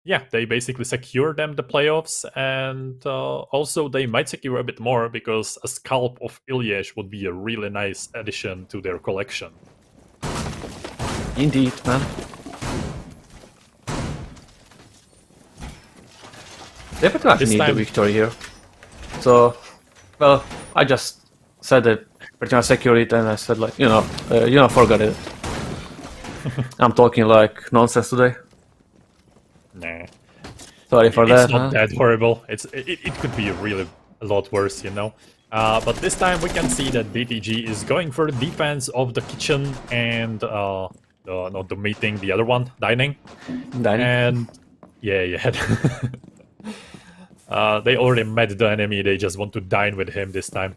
yeah, they basically secure them the playoffs, and also they might secure a bit more because a scalp of Illés would be a really nice addition to their collection. Indeed, man. They pretty much need the victory here. So, well, I just said that pretty much secure it, and I said like, forget it. I'm talking like nonsense today. Nah. Sorry for that. It's not that horrible. It could be really a lot worse, you know. But this time we can see that DTG is going for the defense of the kitchen and not the meeting, the other one, dining. And yeah. They already met the enemy. They just want to dine with him this time.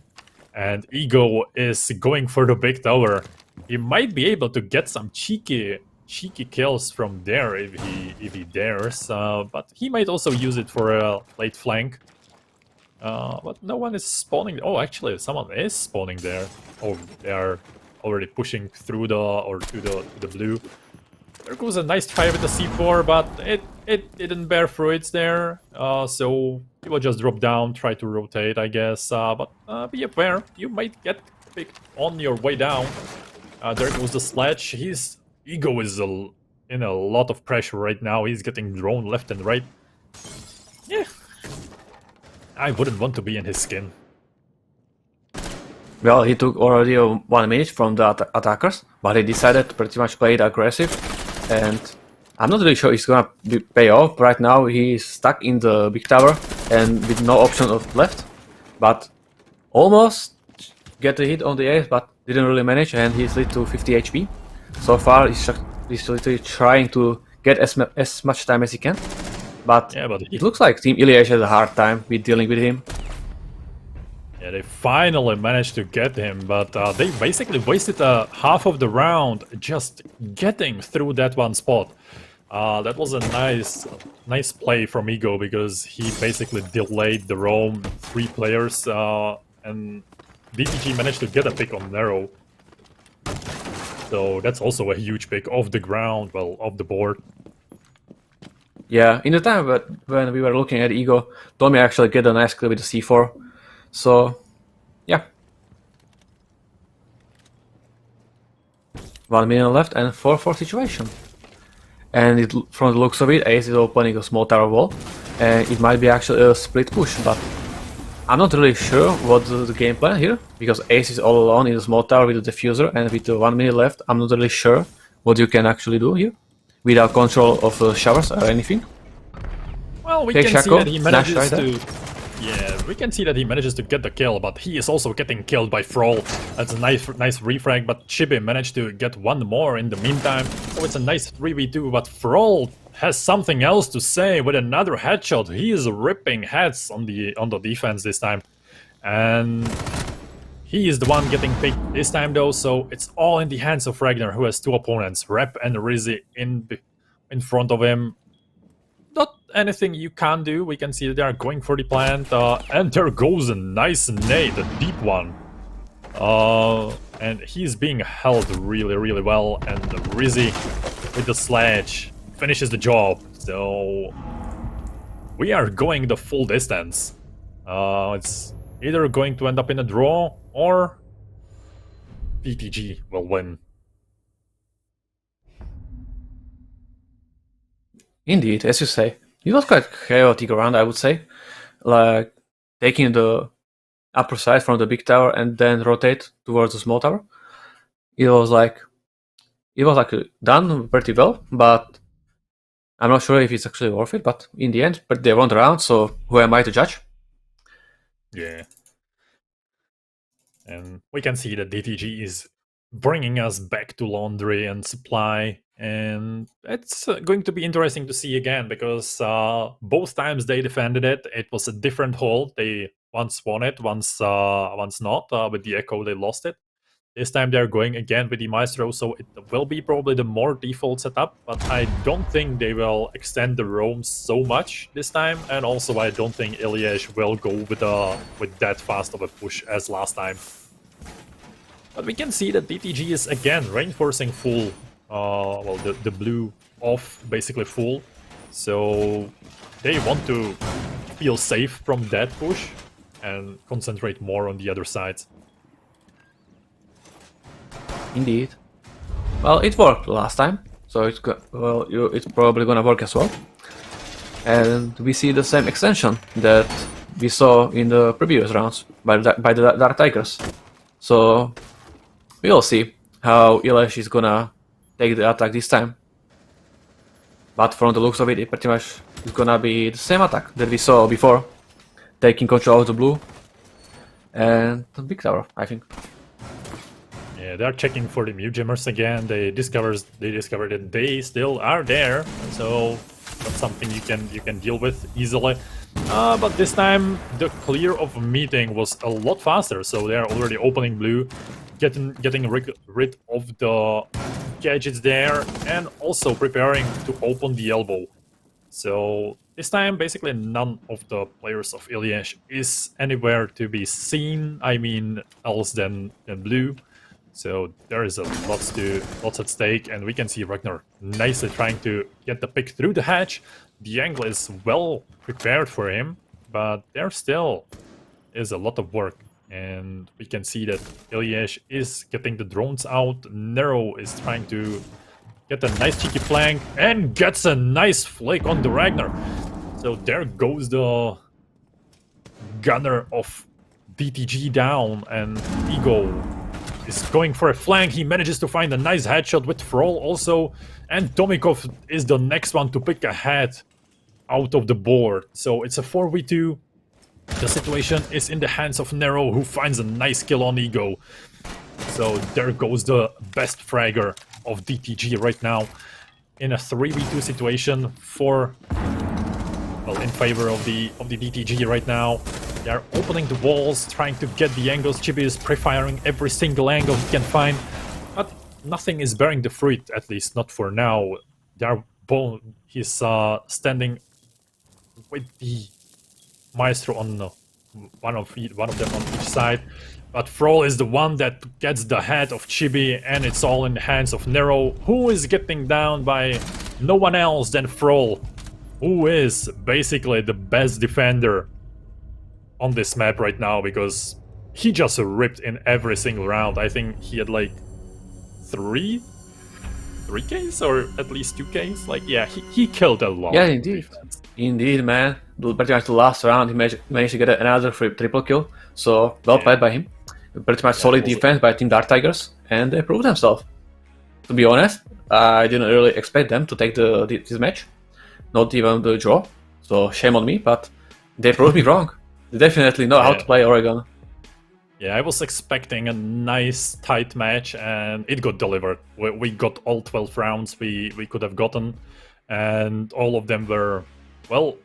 And Ego is going for the big tower. He might be able to get some cheeky kills from there if he dares, but he might also use it for a late flank. But no one is spawning. Oh, actually, someone is spawning there. Oh, they are already pushing through to the blue. There goes a nice try with the C4, but it didn't bear fruits there. So he will just drop down, try to rotate, I guess. But be aware, you might get picked on your way down. There goes the sledge. His Ego is in a lot of pressure right now. He's getting drawn left and right. Yeah. I wouldn't want to be in his skin. Well, he took already 1 minute from the attackers, but he decided to pretty much play it aggressive. And I'm not really sure it's gonna pay off. Right now he's stuck in the big tower and with no option of left. But almost get a hit on the ace, but didn't really manage, and he's lead to 50 HP. So far, he's literally trying to get as much time as he can. But, yeah, but it looks like Team Illés has a hard time with dealing with him. Yeah, they finally managed to get him, but they basically wasted half of the round just getting through that one spot. That was a nice play from Ego because he basically delayed the roam 3 players, and DTG managed to get a pick on Narrow. So that's also a huge pick off the ground, well, off the board. Yeah, in the time when we were looking at Ego, Tommy actually get a nice kill with the C4. So, yeah. 1 minute left and 4-4 situation. And from the looks of it, Ace is opening a small tower wall. And it might be actually a split push, but I'm not really sure what's the game plan here, because Ace is all alone in the small tower with the diffuser, and with 1 minute left, I'm not really sure what you can actually do here, without control of showers or anything. Well, we can see that he manages to... Yeah, we can see that he manages to get the kill, but he is also getting killed by Froll. That's a nice refrag, but Chibi managed to get one more in the meantime. So it's a nice 3v2, but Froll has something else to say with another headshot. He is ripping heads on the defense this time. And he is the one getting picked this time though, so it's all in the hands of Ragnar, who has 2 opponents, Rep and Rizzy in front of him. Not anything you can do. We can see that they are going for the plant, and there goes a nice nade, a deep one. And he's being held really well, and Rizzy with the sledge finishes the job. So we are going the full distance. It's either going to end up in a draw or DTG will win. Indeed, as you say. It was quite chaotic round, I would say. Like, taking the upper side from the big tower and then rotate towards the small tower. It was like, it was actually done pretty well, but I'm not sure if it's actually worth it. But in the end, but they won the round, so who am I to judge? Yeah. And we can see that DTG is bringing us back to laundry and supply, and it's going to be interesting to see again, because both times they defended it, it was a different hold. They once won it, once not. With the Echo, they lost it. This time they're going again with the Maestro, so it will be probably the more default setup, but I don't think they will extend the roam so much this time, and also I don't think Illés will go with that fast of a push as last time. But we can see that DTG is again reinforcing full, well, the blue off, basically full, so they want to feel safe from that push and concentrate more on the other side. Indeed. Well, it worked last time, so it's it's probably gonna work as well. And we see the same extension that we saw in the previous rounds by the Dark Tigers. So we'll see how Illés is gonna take the attack this time. But from the looks of it, it pretty much is gonna be the same attack that we saw before, taking control of the blue and the big tower, I think. Yeah, they're checking for the Multigamers again. They discovered that they still are there, so that's something you can deal with easily. But this time the clear of meeting was a lot faster, so they're already opening blue, getting rid of the gadgets there, and also preparing to open the elbow. So this time basically none of the players of Illés is anywhere to be seen, I mean else than blue. So there is lots at stake, and we can see Ragnar nicely trying to get the pick through the hatch. The angle is well prepared for him, but there still is a lot of work. And we can see that Illés is getting the drones out. Nero is trying to get a nice cheeky flank and gets a nice flick on the Ragnar. So there goes the gunner of DTG down, and Ego is going for a flank. He manages to find a nice headshot with Frol also, and Tomikov is the next one to pick a head out of the board. So it's a 4v2. The situation is in the hands of Nero, who finds a nice kill on Ego. So there goes the best fragger of DTG right now in a 3v2 situation for, well, in favor of the DTG right now. They're opening the walls, trying to get the angles. Chibi is pre-firing every single angle he can find, but nothing is bearing the fruit, at least not for now. He's standing with the Maestro on one of them on each side, but Frol is the one that gets the head of Chibi, and it's all in the hands of Nero, who is getting down by no one else than Frol, who is basically the best defender on this map right now, because he just ripped in every single round. I think he had like 3 Ks or at least 2 Ks. Like, yeah, he killed a lot. Yeah, indeed. Defense. Indeed, man. Pretty much the last round, he managed to get another triple kill. So, well played by him. Pretty much solid defense by Team Dark Tigers, and they proved themselves. To be honest, I didn't really expect them to take this match. Not even the draw. So, shame on me, but they proved me wrong. They definitely know how to play Oregon. Yeah, I was expecting a nice tight match, and it got delivered. We got all 12 rounds we could have gotten, and all of them were, well,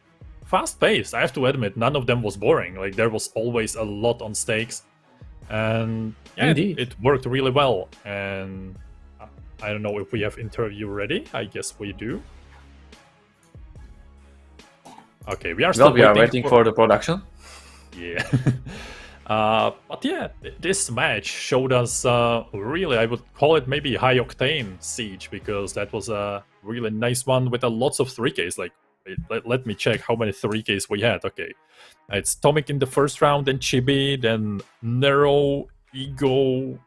fast-paced. I have to admit, none of them was boring. Like, there was always a lot on stakes, and yeah, it worked really well. And I don't know if we have interview ready. I guess we do. Okay, we are still waiting for the production. Yeah. But yeah, this match showed us really, I would call it maybe high-octane Siege, because that was a really nice one with lots of 3Ks. Like, let me check how many 3Ks we had. Okay, it's Tomic in the first round, then Chibi, then Nero, Ego,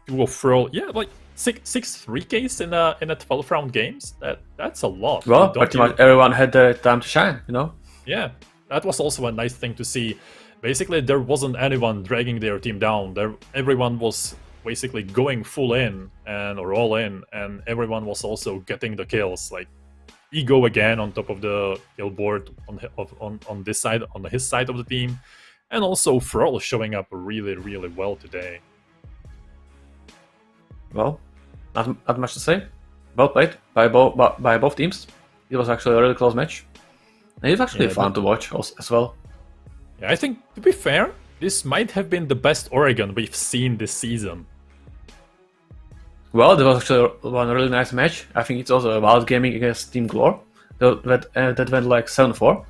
Duo Frol. Yeah, like six 3Ks in a 12-round games. That's a lot. Well, pretty much everyone had their time to shine, you know? Yeah, that was also a nice thing to see. Basically, there wasn't anyone dragging their team down. Everyone was basically going full in or all in, and everyone was also getting the kills. Like Ego again on top of the kill board on this side, on his side of the team, and also Frol showing up really well today. Well, not much to say. Well played by both teams. It was actually a really close match. And it was actually fun to watch as well. Yeah, I think, to be fair, this might have been the best Oregon we've seen this season. Well, there was actually one really nice match. I think it's also a WiLD Gaming against Team Glor. That went like 7-4.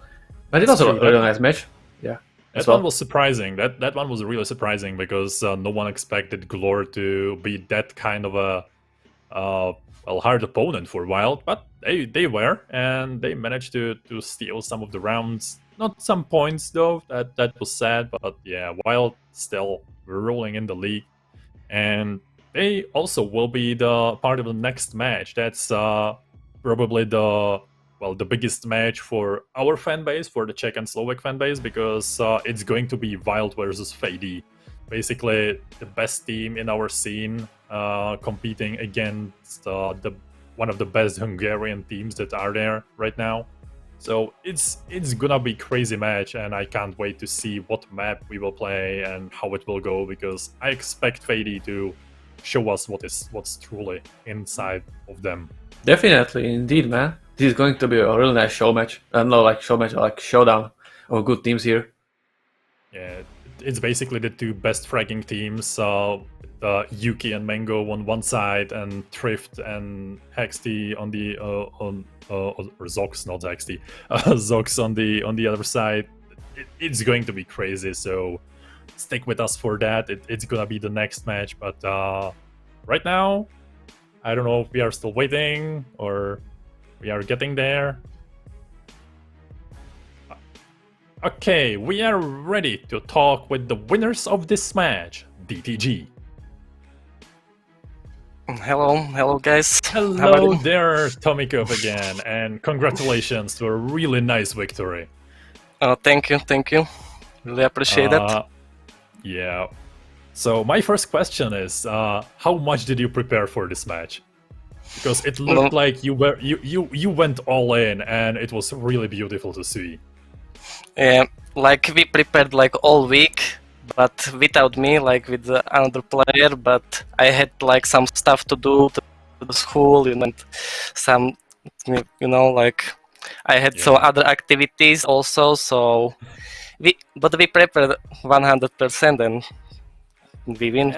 But it was a really nice match. Yeah. That one was surprising. That one was really surprising because no one expected Glor to be that kind of a hard opponent for WiLD, but they were, and they managed to steal some of the rounds. Not some points though. That was sad, but yeah, WiLD still rolling in the league, and they also will be the part of the next match. That's probably the biggest match for our fan base, for the Czech and Slovak fan base, because it's going to be WiLD versus Fadee. Basically, the best team in our scene competing against one of the best Hungarian teams that are there right now. So it's gonna be crazy match, and I can't wait to see what map we will play and how it will go, because I expect Fadee to show us what's truly inside of them. Definitely, indeed, man. This is going to be a really nice show match. No, like show match, like showdown of good teams here. Yeah, it's basically the two best fragging teams. Yuki and Mango on one side, and Thrift and Hexty on the or Zox, not Hexty, Zox on the other side. It's going to be crazy. So stick with us for that. It's gonna be the next match. But right now, I don't know if we are still waiting or we are getting there. Okay, we are ready to talk with the winners of this match, DTG. Hello guys. Hello there, Tomikov again, and congratulations to a really nice victory. Thank you. Really appreciate that. Yeah. So my first question is, how much did you prepare for this match? Because it looked like you went all in, and it was really beautiful to see. Like we prepared like all week, but without me, like with another player. But I had like some stuff to do to the school, and some, like I had some other activities also. So we prepared 100%, and we win.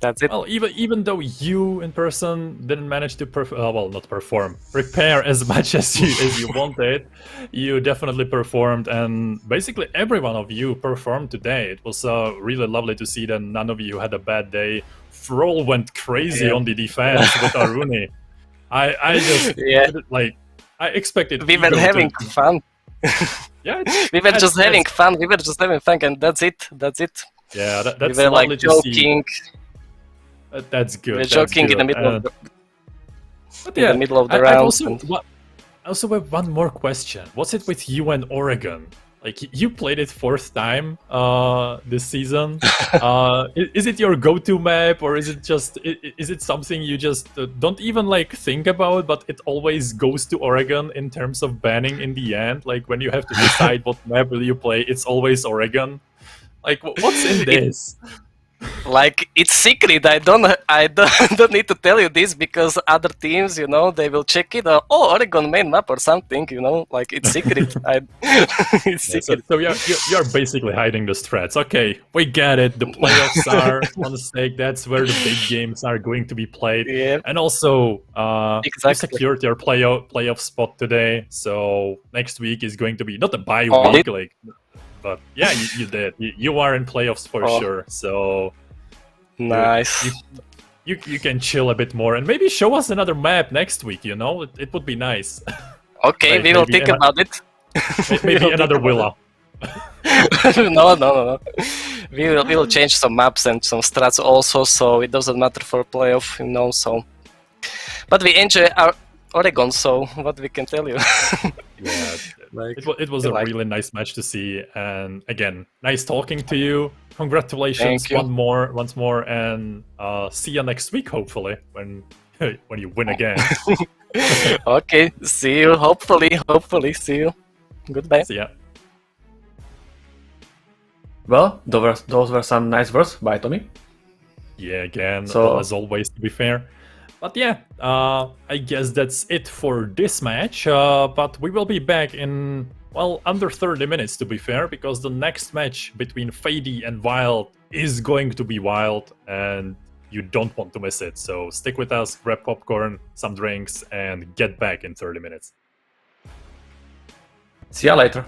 That's it. Well, even though you in person didn't manage to prepare as much as you wanted, you definitely performed, and basically every one of you performed today. It was really lovely to see that none of you had a bad day. Frol went crazy on the defense with Aruni. I just I expected. We were having fun. We were just having fun. We were just having fun, and that's it. Yeah, that's we were lovely like to joking. See. That's good. We were joking in the middle of the round. I also have one more question. What's it with you and Oregon? Like, you played it 4th time this season. Is it your go-to map, or is it something you just don't even like think about, but it always goes to Oregon in terms of banning in the end? Like, when you have to decide what map will you play, it's always Oregon. Like, what's in this? Like, it's secret. I don't need to tell you this, because other teams, they will check it. Oregon main map or something, like it's secret. It's secret. So you're basically hiding the strats. Okay, we get it. The playoffs are on stake. That's where the big games are going to be played. Yeah. And also, you secured your playoff spot today. So next week is going to be not a bye week, but yeah, you did. You are in playoffs for sure. So nice. You can chill a bit more and maybe show us another map next week. It would be nice. Okay, we will think about it. Maybe another Willa. No. We will change some maps and some strats also, so it doesn't matter for playoff, So, but we enjoy our Oregon, so what we can tell you. Yeah. Like it was a really nice match to see, and again, nice talking to you. Congratulations once more, and see you next week, hopefully, when you win again. Okay, see you. Hopefully, see you. Goodbye. See ya. Well, those were some nice words by Tommy. Yeah, again, well, as always, to be fair. But yeah, I guess that's it for this match. But we will be back in, well, under 30 minutes, to be fair, because the next match between Fadee and WiLD is going to be wild, and you don't want to miss it. So stick with us, grab popcorn, some drinks, and get back in 30 minutes. See ya later.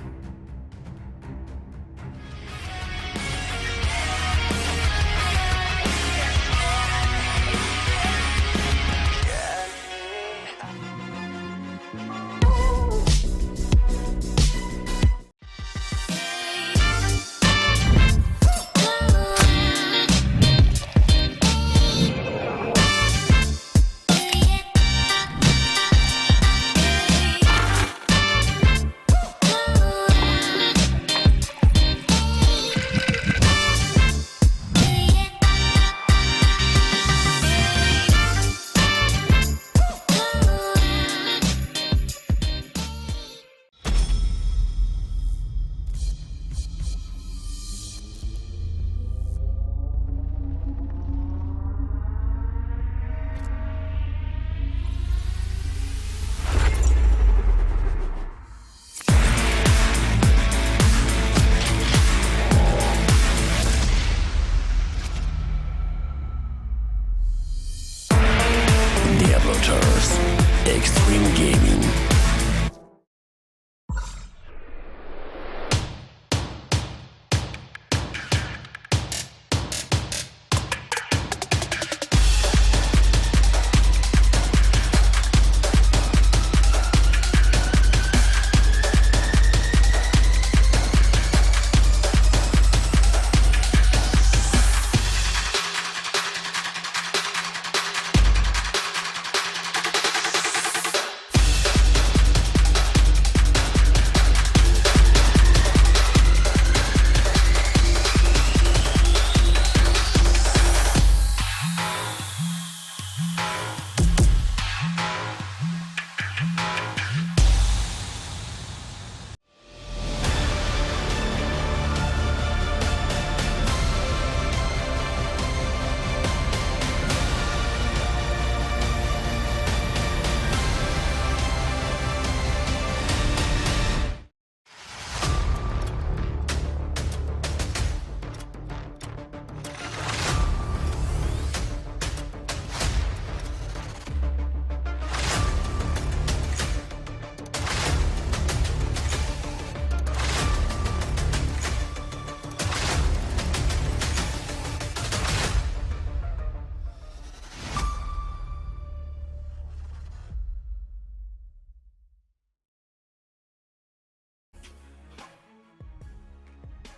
Extreme Gaming.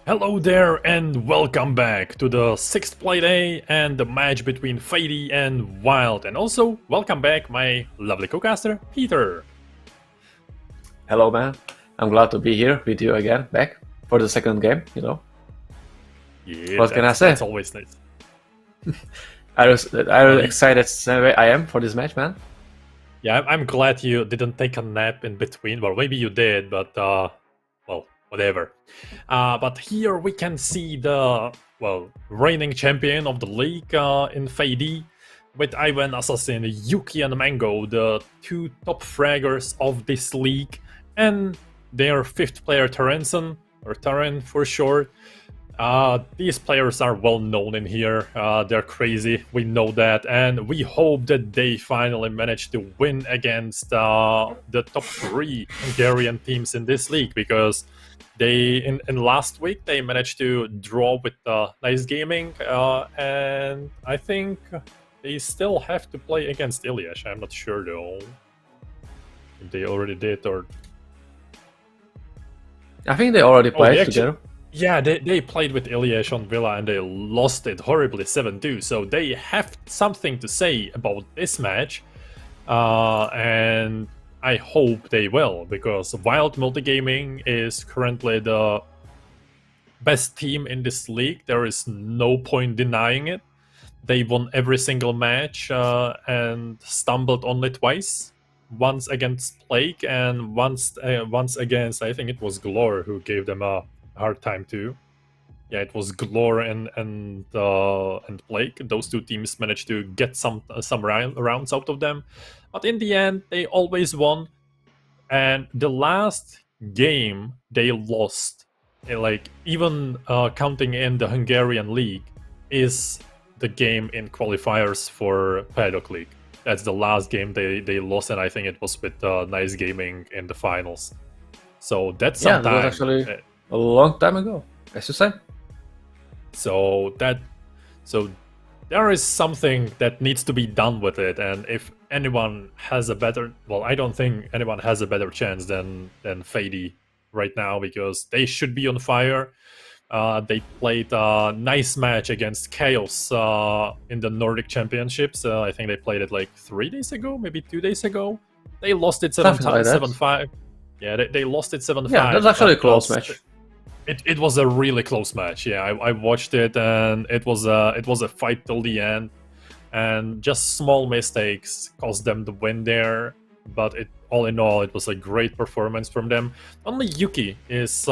Hello there and welcome back to the 6th play day and the match between Fadee and WiLD, and also welcome back my lovely co-caster Peter. Hello man, I'm glad to be here with you again, back for the second game, you know. Yeah, what can I say? It's always nice. I was excited I am for this match, man. Yeah, I'm glad you didn't take a nap in between. Well, maybe you did, but well, whatever. But here we can see the, well, reigning champion of the league in Fadee, with Ivan, Assassin, Yuki and Mango, the two top fraggers of this league, and their 5th player Terrenson, or Terran for short. These players are well known in here, they're crazy, we know that, and we hope that they finally manage to win against the top 3 Hungarian teams in this league, because they, in last week, they managed to draw with Nice Gaming, and I think they still have to play against Illés. I'm not sure though if they already did or... I think they already played together. Yeah, they played with Illés on Villa and they lost it horribly 7-2, so they have something to say about this match. And I hope they will, because WiLD Multigaming is currently the best team in this league. There is no point denying it. They won every single match and stumbled only twice. Once against Plague and once against, I think it was Glor who gave them a hard time too. Yeah, it was Glor and Plague. Those two teams managed to get some rounds out of them, but in the end they always won. And the last game they lost, like even counting in the Hungarian league, is the game in qualifiers for PADDOCK League. That's the last game they lost, and I think it was with Nice Gaming in the finals. So that's some time. That was actually a long time ago, as you say. So there is something that needs to be done with it, and if anyone has a better, well, I don't think anyone has a better chance than Fadee right now, because they should be on fire. They played a nice match against Chaos in the Nordic Championships. I think they played it like 3 days ago, maybe 2 days ago. They lost it 7-5. Yeah, they lost it 7-5. Yeah, that's actually a close match. It was a really close match. Yeah, I watched it, and it was a fight till the end, and just small mistakes cost them the win there. But all in all, it was a great performance from them. Only Yuki is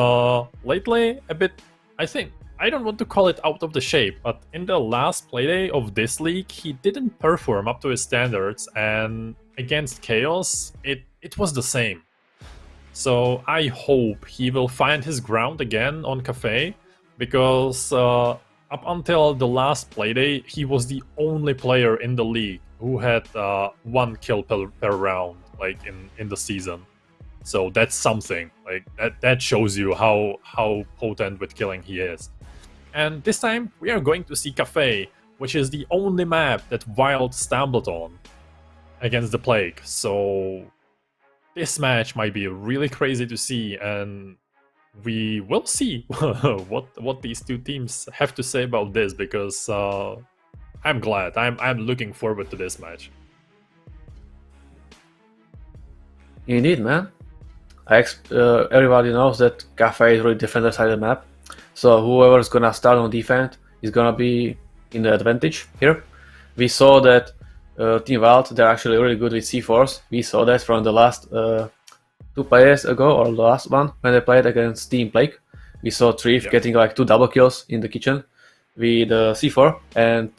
lately a bit, I think, I don't want to call it out of the shape, but in the last playday of this league, he didn't perform up to his standards, and against Chaos, it was the same. So I hope he will find his ground again on Cafe, because up until the last playday, he was the only player in the league who had 1 kill per round, like in the season. So that's something, like that shows you how potent with killing he is. And this time we are going to see Cafe, which is the only map that WiLD stumbled on against the Plague. So this match might be really crazy to see, and we will see what these two teams have to say about this, because I'm glad. I'm looking forward to this match. Indeed, man. Everybody knows that Cafe is really defender-sided map, so whoever's gonna start on defense is gonna be in the advantage here. We saw that Team WiLD, they're actually really good with C4s. We saw that from the last 2 players ago, or the last one, when they played against Team Plague. We saw Triff getting like 2 double kills in the kitchen with C4 and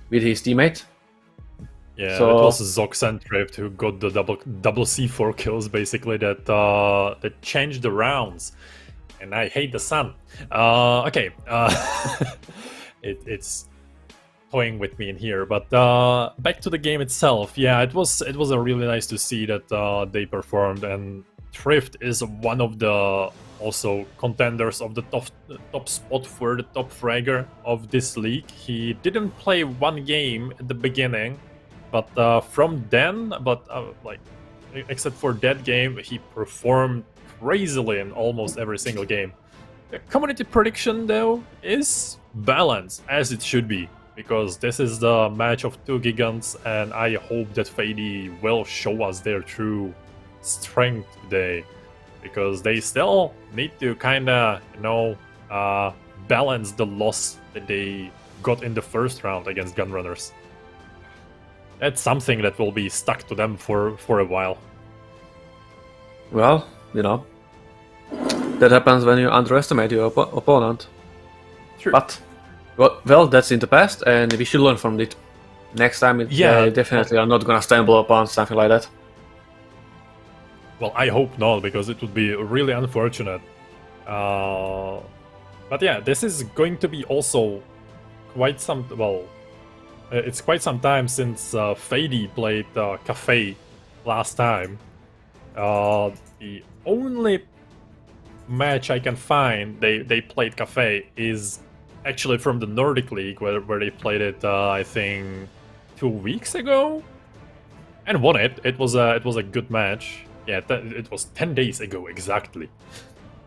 with his teammate. Yeah, so, it was Zox and Triff who got the double C4 kills, basically, that changed the rounds. And I hate the sun. Okay, it's toying with me in here, but back to the game itself. Yeah, it was a really nice to see that they performed, and Triff is one of the also contenders of the top spot for the top fragger of this league. He didn't play 1 game at the beginning, but from then, like except for that game, he performed crazily in almost every single game. The community prediction though is balanced, as it should be, because this is the match of 2 gigants, and I hope that Fadee will show us their true strength today, because they still need to kinda, balance the loss that they got in the first round against Gunrunners. That's something that will be stuck to them for a while. Well, that happens when you underestimate your opponent. True. But, well, that's in the past, and we should learn from it. Next time, they definitely are not gonna stumble upon something like that. Well, I hope not, because it would be really unfortunate. But yeah, this is going to be also quite some... Well, it's quite some time since Fadee played Cafe last time. The only match I can find they played Cafe is actually from the Nordic League, where they played it, I think, 2 weeks ago, and won it. It was a good match. Yeah, it was 10 days ago exactly.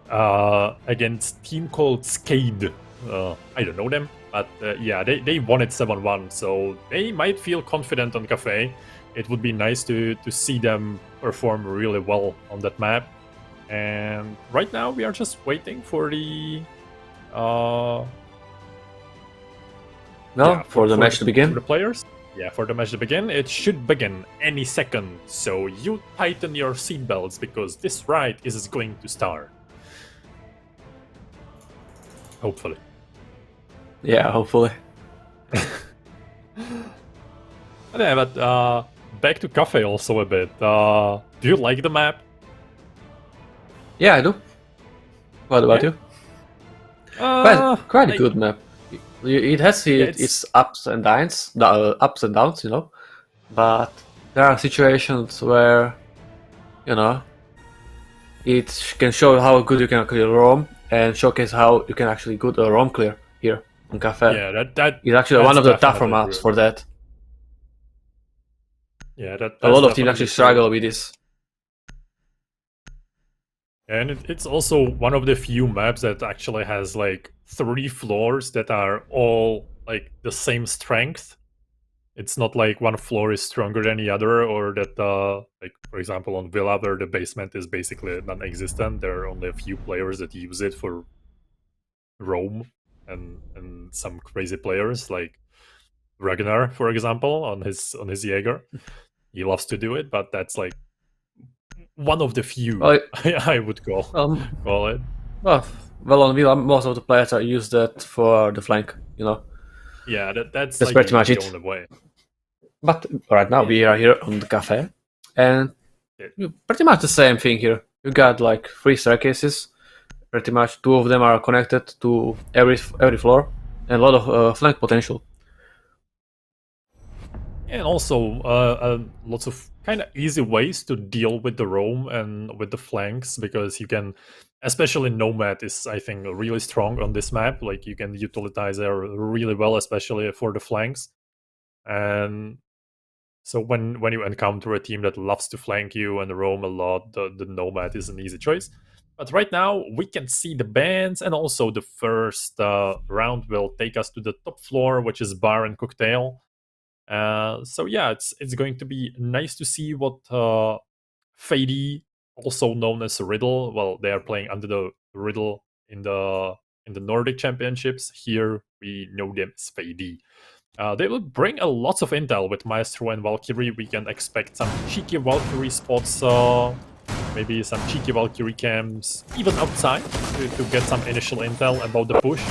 Against a team called Skade. I don't know them. But yeah, they won it 7-1, so they might feel confident on Cafe. It would be nice to see them perform really well on that map. And right now we are just waiting for the for the match to begin. For the players. Yeah, for the match to begin. It should begin any second, so you tighten your seatbelts because this ride is going to start. Hopefully. Yeah, hopefully. Yeah, but back to Cafe also a bit. Do you like the map? Yeah, I do. What about you? Quite a good map. It has its ups and downs, you know. But there are situations where, you know, it can show how good you can clear roam and showcase how you can actually good roam clear here on Cafe. Yeah, that is actually one of the tougher maps for that. Yeah, a lot of teams actually struggle with this. And it's also one of the few maps that actually has like 3 floors that are all like the same strength. It's not like one floor is stronger than the other, or that like for example on Villa where the basement is basically non-existent. There are only a few players that use it for roam, and some crazy players like Ragnar, for example, on his Jaeger. He loves to do it, but that's like one of the few I would call it. Well, on Villa, most of the players are use that for the flank, you know. Yeah, that's like pretty much the it. only way. But right now we are here on the Cafe, and pretty much the same thing here. You got like 3 staircases. Pretty much 2 of them are connected to every floor, and a lot of flank potential. And also lots of kind of easy ways to deal with the roam and with the flanks, because you can, especially Nomad is I think really strong on this map. Like you can utilize her really well, especially for the flanks. And so when you encounter a team that loves to flank you and roam a lot, the Nomad is an easy choice. But right now we can see the bands, and also the first round will take us to the top floor, which is bar and cocktail. So yeah, it's going to be nice to see what Fadee, also known as Riddle, well, they are playing under the Riddle in the Nordic Championships. Here we know them as Fadee. They will bring a lot of intel with Maestro and Valkyrie. We can expect some cheeky Valkyrie spots, maybe some cheeky Valkyrie camps, even outside, to get some initial intel about the push.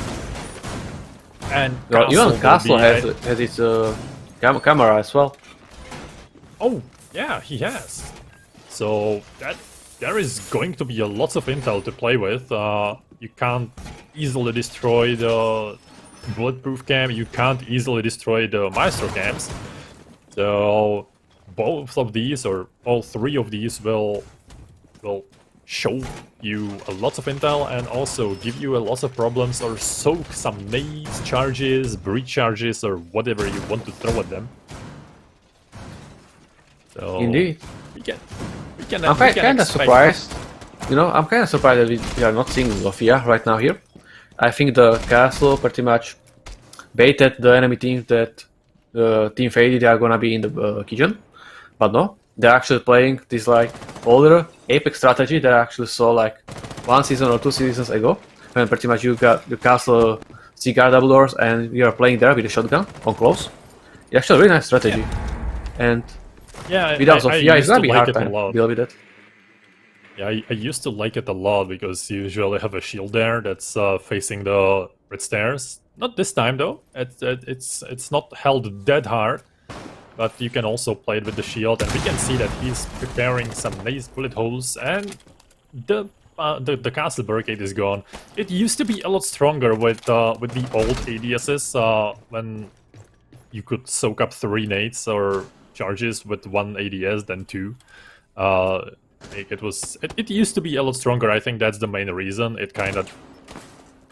And even Castle has its camera as well. Oh, yeah, he has. So there is going to be a lot of intel to play with. You can't easily destroy the Bulletproof cam, you can't easily destroy the Maestro cams. So both of these, or all 3 of these, will show you a lot of intel and also give you a lot of problems, or soak some nades, charges, breach charges, or whatever you want to throw at them. So indeed, we can I'm kind of surprised. You know, I'm kind of surprised that we are not seeing Zofia right now here. I think the castle pretty much baited the enemy team that Team Fadee they are gonna be in the kitchen, but no, they're actually playing this like older Apex strategy that I actually saw like 1 season or 2 seasons ago, when pretty much you got the castle cigar double doors and you are playing there with a shotgun on close. It's actually a really nice strategy, and without Zofia it's gonna be hard time to deal with it. Yeah, I used to like it a lot because you usually have a shield there that's facing the red stairs. Not this time though. It's not held that hard, but you can also play it with the shield, and we can see that he's preparing some nice bullet holes, and the castle barricade is gone. It used to be a lot stronger with the old ADSs when you could soak up 3 nades or charges with 1 ADS than 2. It used to be a lot stronger. I think that's the main reason it kind of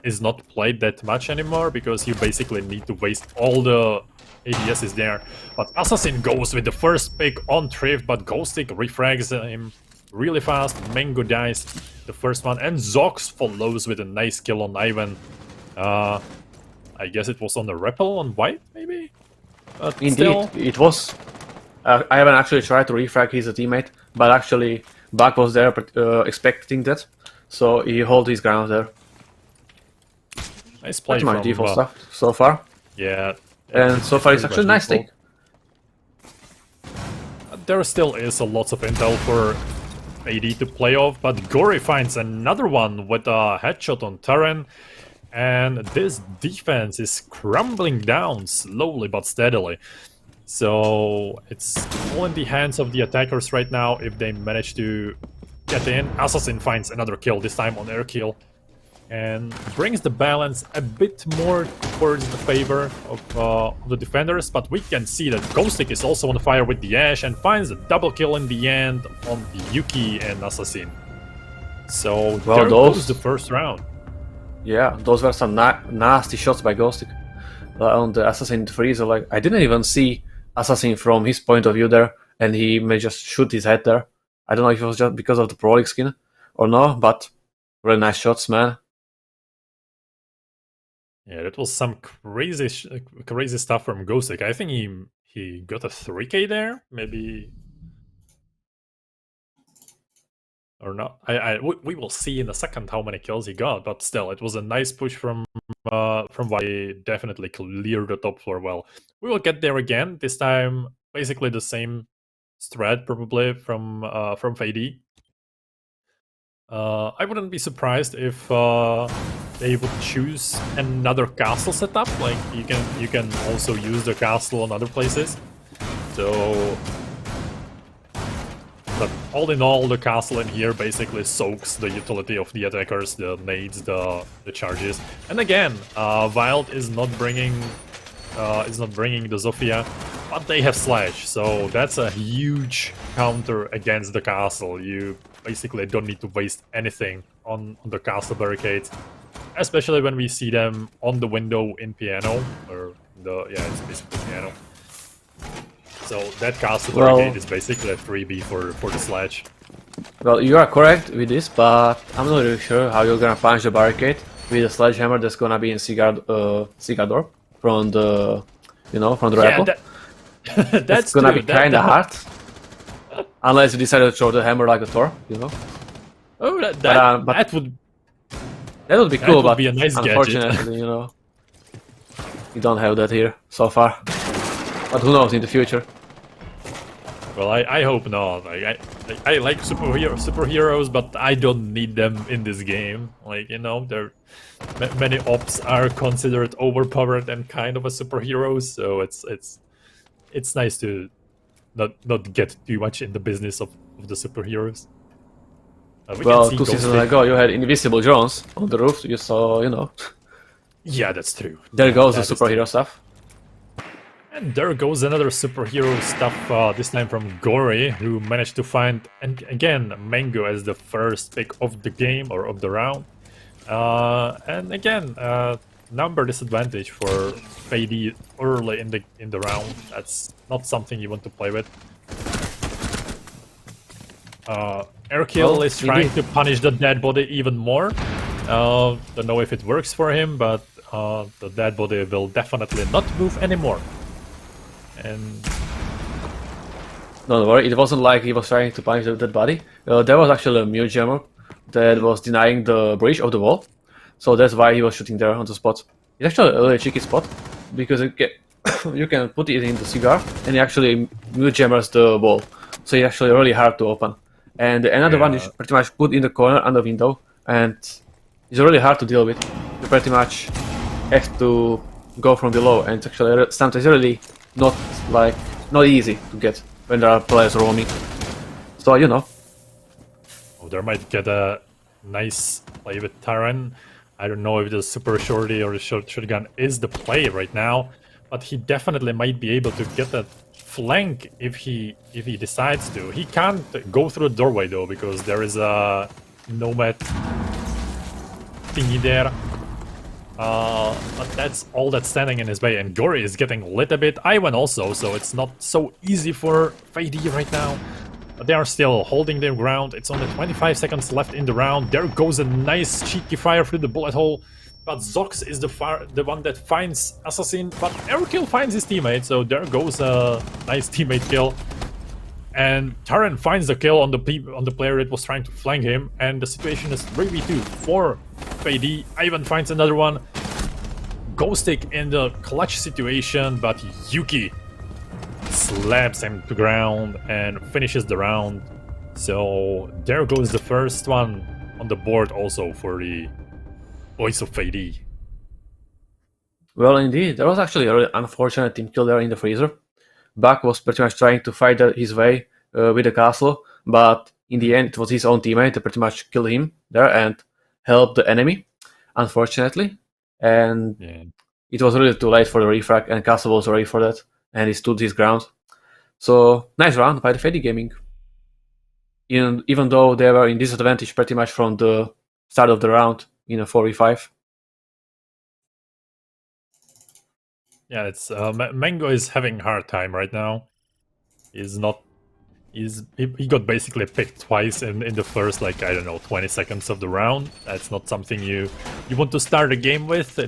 is not played that much anymore, because you basically need to waste all the ADSs there. But Assassin goes with the first pick on Thrift, but Ghostic refrags him really fast. Mango dies the first one, and Zox follows with a nice kill on Ivan. I guess it was on the Repel on white, maybe? But Indeed, still, it was. I haven't actually tried to refrag his teammate, but actually Buck was there expecting that, so he held his ground there. nice play Pretty much from... default stuff so far, Yeah. and so far it's actually a nice take. There still is a lot of intel for Fadee to play off, but Gory finds another one with a headshot on Terran, and this defense is crumbling down slowly but steadily. So it's all in the hands of the attackers right now if they manage to get in. Assassin finds another kill, this time on air kill, and brings the balance a bit more towards the favor of the defenders, but we can see that Ghostic is also on fire with the Ash and finds a double kill in the end on the Yuki and Assassin. So Well, there those- goes the first round. Yeah, those were some nasty shots by Ghostic on the Assassin freezer. Like, I didn't even see Assassin from his point of view there, and he may just shoot his head there. I don't know if it was just because of the Pro League skin or no, but really nice shots, man. Yeah, that was some crazy stuff from Ghostic. I think he got a 3K there, maybe, or not. We will see in a second how many kills he got, but still, it was a nice push from Fadee. Definitely cleared the top floor well. We will get there again. This time, basically the same strat probably from Fadee. I wouldn't be surprised if they would choose another castle setup. Like you can also use the castle on other places. So, but all in all, the castle in here basically soaks the utility of the attackers, the nades, the charges. And again, WiLD is not bringing the Zofia, but they have Slash, so that's a huge counter against the castle. You basically don't need to waste anything on the castle barricades, especially when we see them on the window in piano, or it's basically piano. So that castle barricade is basically a freebie for the Sledge. Well, you are correct with this, but I'm not really sure how you're gonna punch the barricade with a sledgehammer that's gonna be in cigar door from the rifle. That's gonna true. be kinda hard. Unless you decide to throw the hammer like a Thor, Oh, but that would be cool, would but be a nice gadget. unfortunately, you don't have that here so far. But who knows in the future? Well, I hope not. Like I like superheroes, but I don't need them in this game. Like many ops are considered overpowered and kind of a superhero, so it's nice to not get too much in the business of the superheroes. Well, 2 seasons ago you had invisible drones on the roof. You saw, Yeah, that's true. There goes the superhero stuff. And there goes another superhero stuff, this time from Gory, who managed to find, and again, Mango as the first pick of the game, or of the round. And again, number disadvantage for Fadee early in the round. That's not something you want to play with. Airkill is trying to punish the dead body even more. Don't know if it works for him, but the dead body will definitely not move anymore. And don't worry, it wasn't like he was trying to punish the dead body. There was actually a mute jammer that was denying the breach of the wall, so that's why he was shooting there on the spot. It's actually a really cheeky spot because you can put it in the cigar and it actually mute jammers the wall, so it's actually really hard to open. And another one is pretty much put in the corner on the window, and it's really hard to deal with. You pretty much have to go from below, and it's actually sometimes really not easy to get when there are players roaming. So Oh, there might get a nice play with Terran. I don't know if the super shorty or the shotgun is the play right now, but he definitely might be able to get that flank if he decides to. He can't go through the doorway though, because there is a nomad thingy there. But that's all that's standing in his way, and Gory is getting lit a bit. Iwan also, so it's not so easy for Fadee right now. But they are still holding their ground. It's only 25 seconds left in the round. There goes a nice cheeky fire through the bullet hole. but Zox is the one that finds Assassin, but Airkill finds his teammate, so there goes a nice teammate kill. And Taran finds the kill on the player that was trying to flank him, and the situation is 3v2 for Fadee. Ivan finds another one. Ghostic in the clutch situation, but Yuki slams him to ground and finishes the round. So there goes the first one on the board also for the boys of Fadee. Well, indeed, there was actually a really unfortunate team kill there in the freezer. Buck was pretty much trying to fight his way with the castle, but in the end it was his own teammate that pretty much killed him there and helped the enemy, unfortunately. And it was really too late for the refrag, and castle was ready for that, and he stood his ground. So, nice round by the Fadee Gaming. Even though they were in disadvantage pretty much from the start of the round in a 4v5. Yeah, it's Mango is having a hard time right now. He got basically picked twice in the first, like, I don't know, 20 seconds of the round. That's not something you want to start a game with.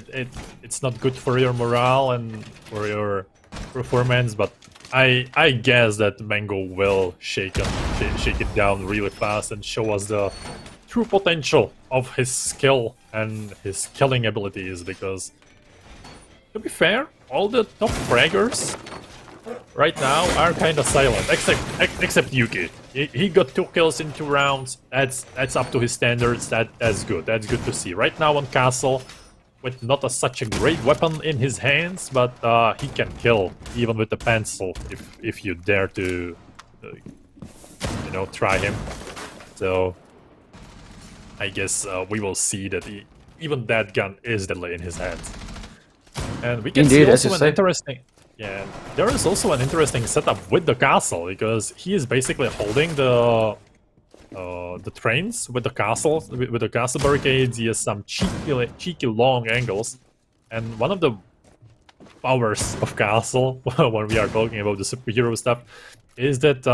It's not good for your morale and for your performance, but I guess that Mango will shake it down really fast and show us the true potential of his skill and his killing abilities, because to be fair, all the top fraggers right now are kind of silent, except Yuki. He got 2 kills in 2 rounds. That's up to his standards. That's good. That's good to see. Right now on Castle, with not such a great weapon in his hands, but he can kill even with the pencil if you dare to, try him. So I guess we will see that even that gun is deadly in his hands. And we can see also an interesting... Yeah, there is also an interesting setup with the castle, because he is basically holding the trains with the castle, with the castle barricades. He has some cheeky long angles, and one of the powers of castle when we are talking about the superhero stuff is that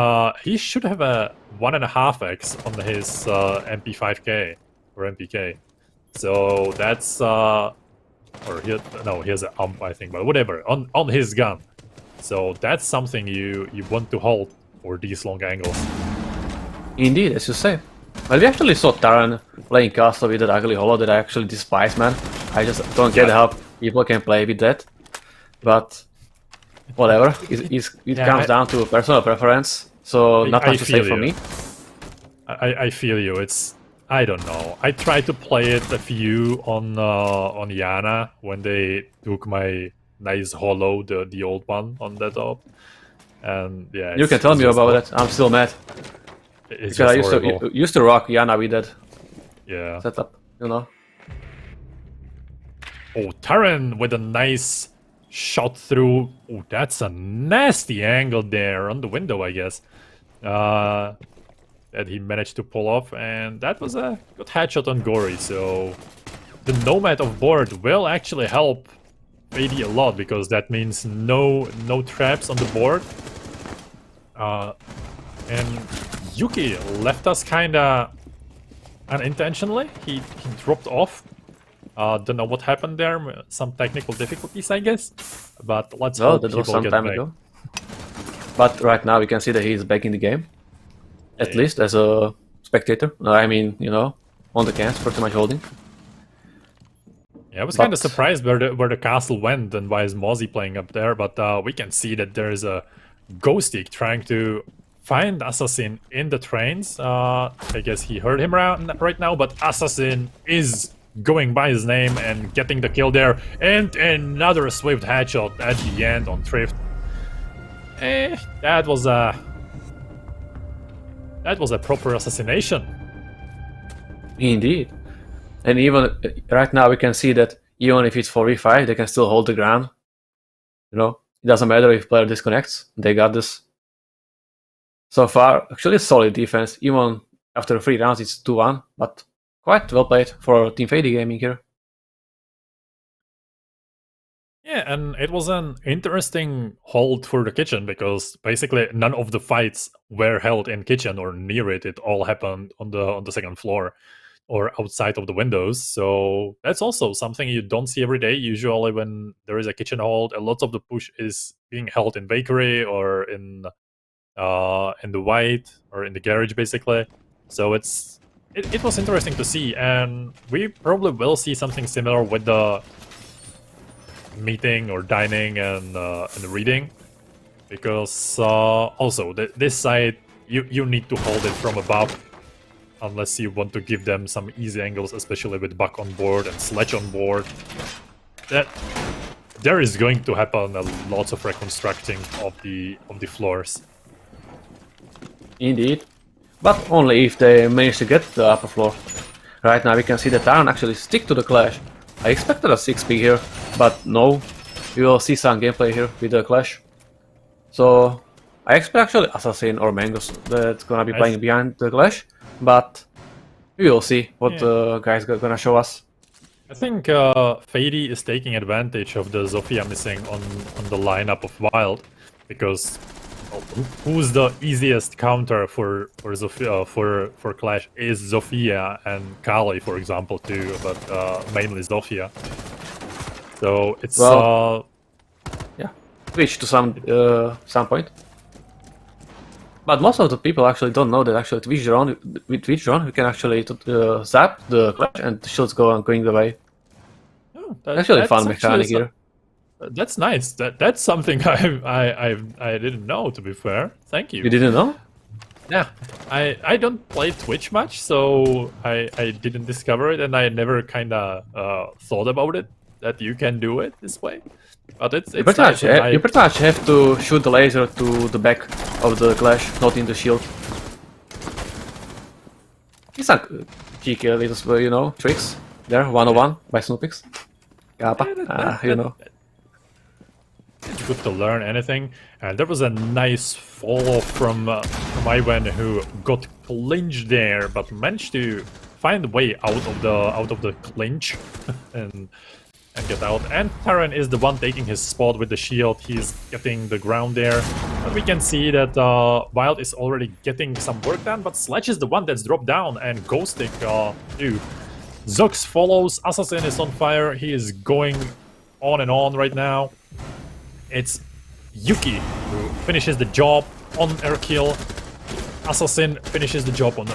he should have a 1.5x on his MP5K or MPK. So that's he has an ump, I think, but whatever, on his gun. So that's something you want to hold for these long angles. Indeed, as you say. Well, we actually saw Taran playing castle with that ugly holo that I actually despise, man. I just don't get how people can play with that. But whatever, it comes down to personal preference, so not much to say from me. I feel you. It's, I don't know. I tried to play it a few on Yana when they took my nice holo, the old one on that top, and yeah. You can tell me about that. I'm still mad. It's because I used to rock Yana with that setup, you know. Oh, Taran with a nice shot through. Oh, that's a nasty angle there on the window, I guess. That he managed to pull off, and that was a good headshot on Gory. So the Nomad of board will actually help Fadee a lot, because that means no traps on the board. And Yuki left us kinda unintentionally. He dropped off. Don't know what happened there. Some technical difficulties, I guess. But let's hope that he was will some get time back. ago. But right now we can see that he's back in the game. At least as a spectator. I mean, you know, on the cans, pretty much holding. Yeah, I was kind of surprised where the castle went and why is Mozzie playing up there. But we can see that there is a Ghostic trying to find Assassin in the trains. I guess he heard him right now, but Assassin is going by his name and getting the kill there. And another swift headshot at the end on Thrift. That was a proper assassination. Indeed. And even right now we can see that even if it's 4v5, they can still hold the ground. You know, it doesn't matter if player disconnects, they got this. So far, actually solid defense. Even after 3 rounds it's 2-1, but quite well played for Team Fadee Gaming here. Yeah, and it was an interesting hold for the kitchen, because basically none of the fights were held in kitchen or near it. It all happened on the second floor. or outside of the windows. So that's also something you don't see every day. Usually when there is a kitchen hold, a lot of the push is being held in bakery or in the white or in the garage, basically. So it was interesting to see, and we probably will see something similar with the meeting or dining and the reading, because also this side you need to hold it from above unless you want to give them some easy angles, especially with Buck on board and Sledge on board. That there is going to happen a lot of reconstructing of the floors. Indeed. But only if they manage to get the upper floor. Right now we can see that Taran actually stick to the clash. I expected a 6-pick here, but no. We will see some gameplay here with the clash. So I expect actually Assassin or Mangoes that's gonna be playing behind the clash, but we will see what the guys are gonna show us. I think Fadee is taking advantage of the Zofia missing on the lineup of WiLD, because who's the easiest counter for Zofia for Clash is Zofia and Kali, for example, too, but mainly Zofia. So it's yeah, Twitch to some point. But most of the people actually don't know that actually with Twitch drone we can actually zap the Clash and the shields going the way. Oh, that's a fun mechanic here. That's nice. That's something I didn't know, to be fair. Thank you. You didn't know? Yeah, I don't play Twitch much, so I didn't discover it, and I never kind of thought about it that you can do it this way. But it's you pretty much have to shoot the laser to the back of the Clash, not in the shield. It's a cheeky little, tricks there. 101 by Snoopix. Kappa, you know. It's good to learn anything, and there was a nice fall from Ivan, who got clinched there, but managed to find a way out of the clinch and get out. And Taran is the one taking his spot with the shield. He's getting the ground there, but we can see that WiLD is already getting some work done. But Sledge is the one that's dropped down, and Ghostic too. Zux follows. Assassin is on fire. He is going on and on right now. It's Yuki who finishes the job on air kill. Assassin finishes the job on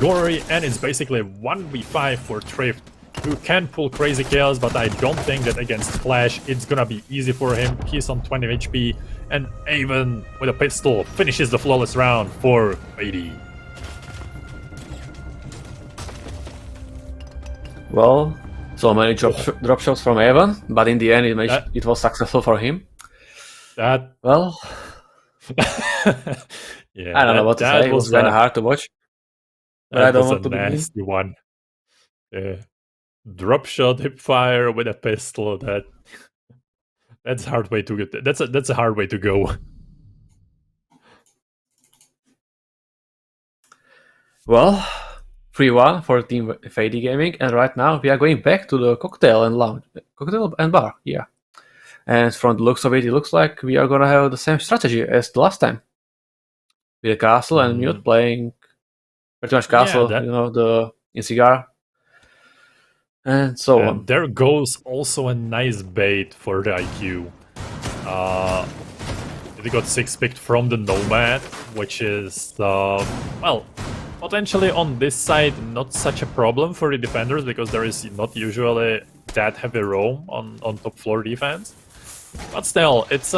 Gory, and it's basically 1v5 for Thrift, who can pull crazy kills, but I don't think that against Clash it's gonna be easy for him. He's on 20 HP, and even with a pistol finishes the flawless round for Fadee. Well, so many drop shots from Evan, but in the end it was successful for him. Well, yeah, I don't know what to say. It was kind of hard to watch. But I don't want to be nasty one. Drop shot, hip fire with a pistol. That's a hard way to get. That's a hard way to go. Well, 3-1 for Team Fadee Gaming, and right now we are going back to the cocktail and bar. Yeah. And from the looks of it, it looks like we are gonna have the same strategy as the last time. With Castle and Mute playing pretty much Castle, the Incigar. And so on. There goes also a nice bait for the IQ. They got 6-picked from the Nomad, which is, well, potentially on this side not such a problem for the defenders, because there is not usually that heavy roam on top floor defense. But still, it's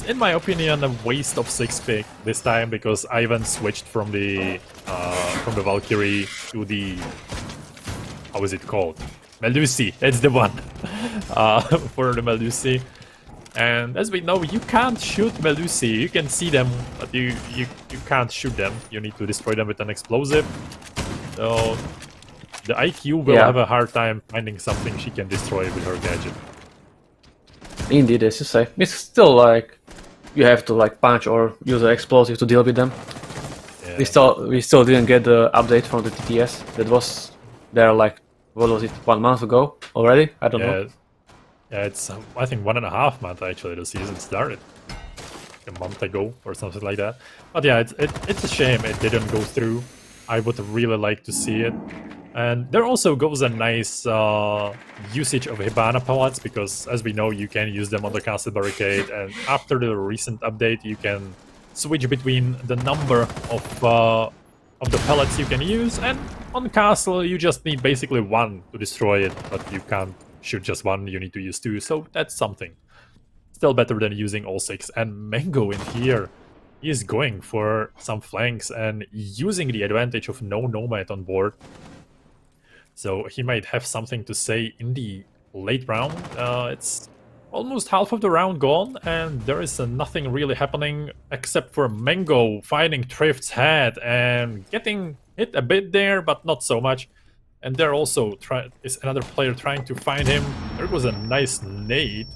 in my opinion a waste of 6-pick this time, because Ivan switched from the Valkyrie to the, how is it called? Melusi, that's the one for the Melusi. And as we know, you can't shoot Melusi. You can see them, but you can't shoot them. You need to destroy them with an explosive. So the IQ will have a hard time finding something she can destroy with her gadget. Indeed, as you say, it's still like you have to punch or use an explosive to deal with them. Yeah. We still didn't get the update from the TTS that was there what was it, 1 month ago already? I don't know. Yeah, it's I think 1.5 months actually the season started. A month ago or something like that. But yeah, it's a shame it didn't go through. I would really like to see it. And there also goes a nice usage of Hibana pellets, because as we know, you can use them on the castle barricade, and after the recent update, you can switch between the number of the pellets you can use, and on castle, you just need basically one to destroy it, but you can't shoot just one, you need to use two, so that's something. Still better than using all six. And Mango in here, he is going for some flanks and using the advantage of no Nomad on board. So he might have something to say in the late round. It's almost half of the round gone, and there is nothing really happening except for Mango finding Thrift's head and getting hit a bit there, but not so much. And there also is another player trying to find him. There was a nice nade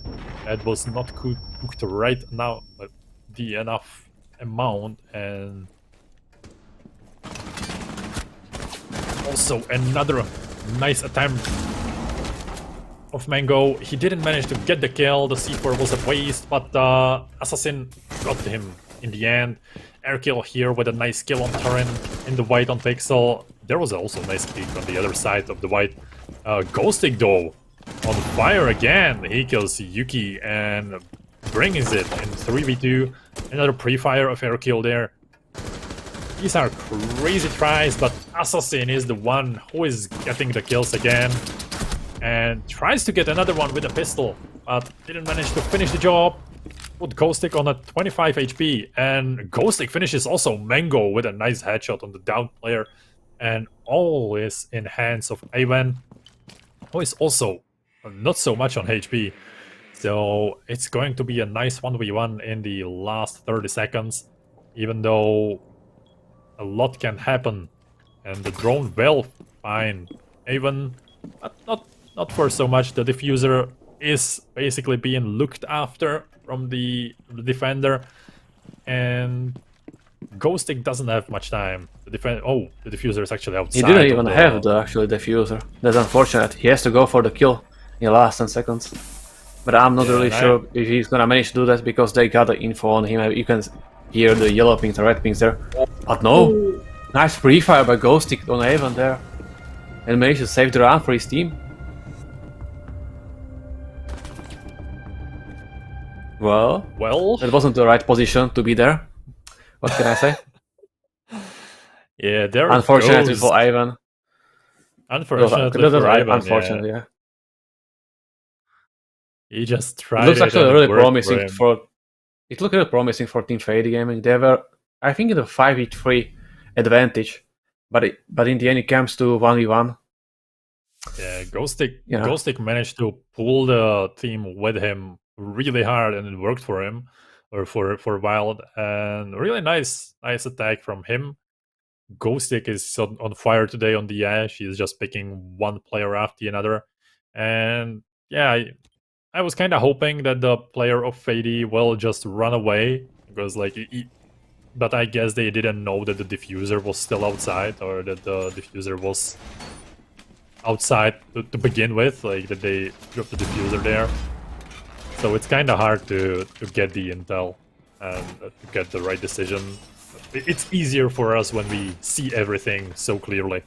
that was not cooked right now, but the enough amount, and also another nice attempt of Mango. He didn't manage to get the kill, the C4 was a waste, but Assassin got him in the end. Air kill here with a nice kill on Turin in the white on Pixel. There was also a nice peek on the other side of the white. Ghostic though, on fire again. He kills Yuki and brings it in 3v2. Another pre-fire of air kill there. These are crazy tries, but Assassin is the one who is getting the kills again. And tries to get another one with a pistol, but didn't manage to finish the job. Put Ghostic on a 25 HP, and Ghostic finishes also Mango with a nice headshot on the down player. And all is in hands of Ivan, who is also not so much on HP. So it's going to be a nice 1v1 in the last 30 seconds, even though a lot can happen. And the drone will find Ivan, but not for so much. The diffuser is basically being looked after from the defender, and Ghostic doesn't have much time. The diffuser is actually outside. He didn't even have the actual diffuser. That's unfortunate. He has to go for the kill in the last 10 seconds. But I'm not really sure if he's gonna manage to do that, because they got the info on him. You can hear the yellow pings, the red pings there. But no! Nice pre-fire by Ghostic on Avon there. And managed to save the round for his team. Well, that wasn't the right position to be there. What can I say? Yeah, there unfortunately goes. for Ivan. Unfortunately for Ivan, unfortunately, yeah. He just tried. It looks actually really promising It looked really promising for Team Fadee Gaming. They were, I think, in the 5v3 advantage, but in the end it comes to 1v1. Yeah, Ghostic managed to pull the team with him really hard, and it worked for him, or for WiLD, and really nice attack from him. Ghostic is on fire today on the Ash. He's just picking one player after another, and yeah, I was kind of hoping that the player of Fadee will just run away, because but I guess they didn't know that the diffuser was still outside, or that the diffuser was outside to begin with, like that they dropped the diffuser there. So it's kind of hard to get the intel and to get the right decision. It's easier for us when we see everything so clearly.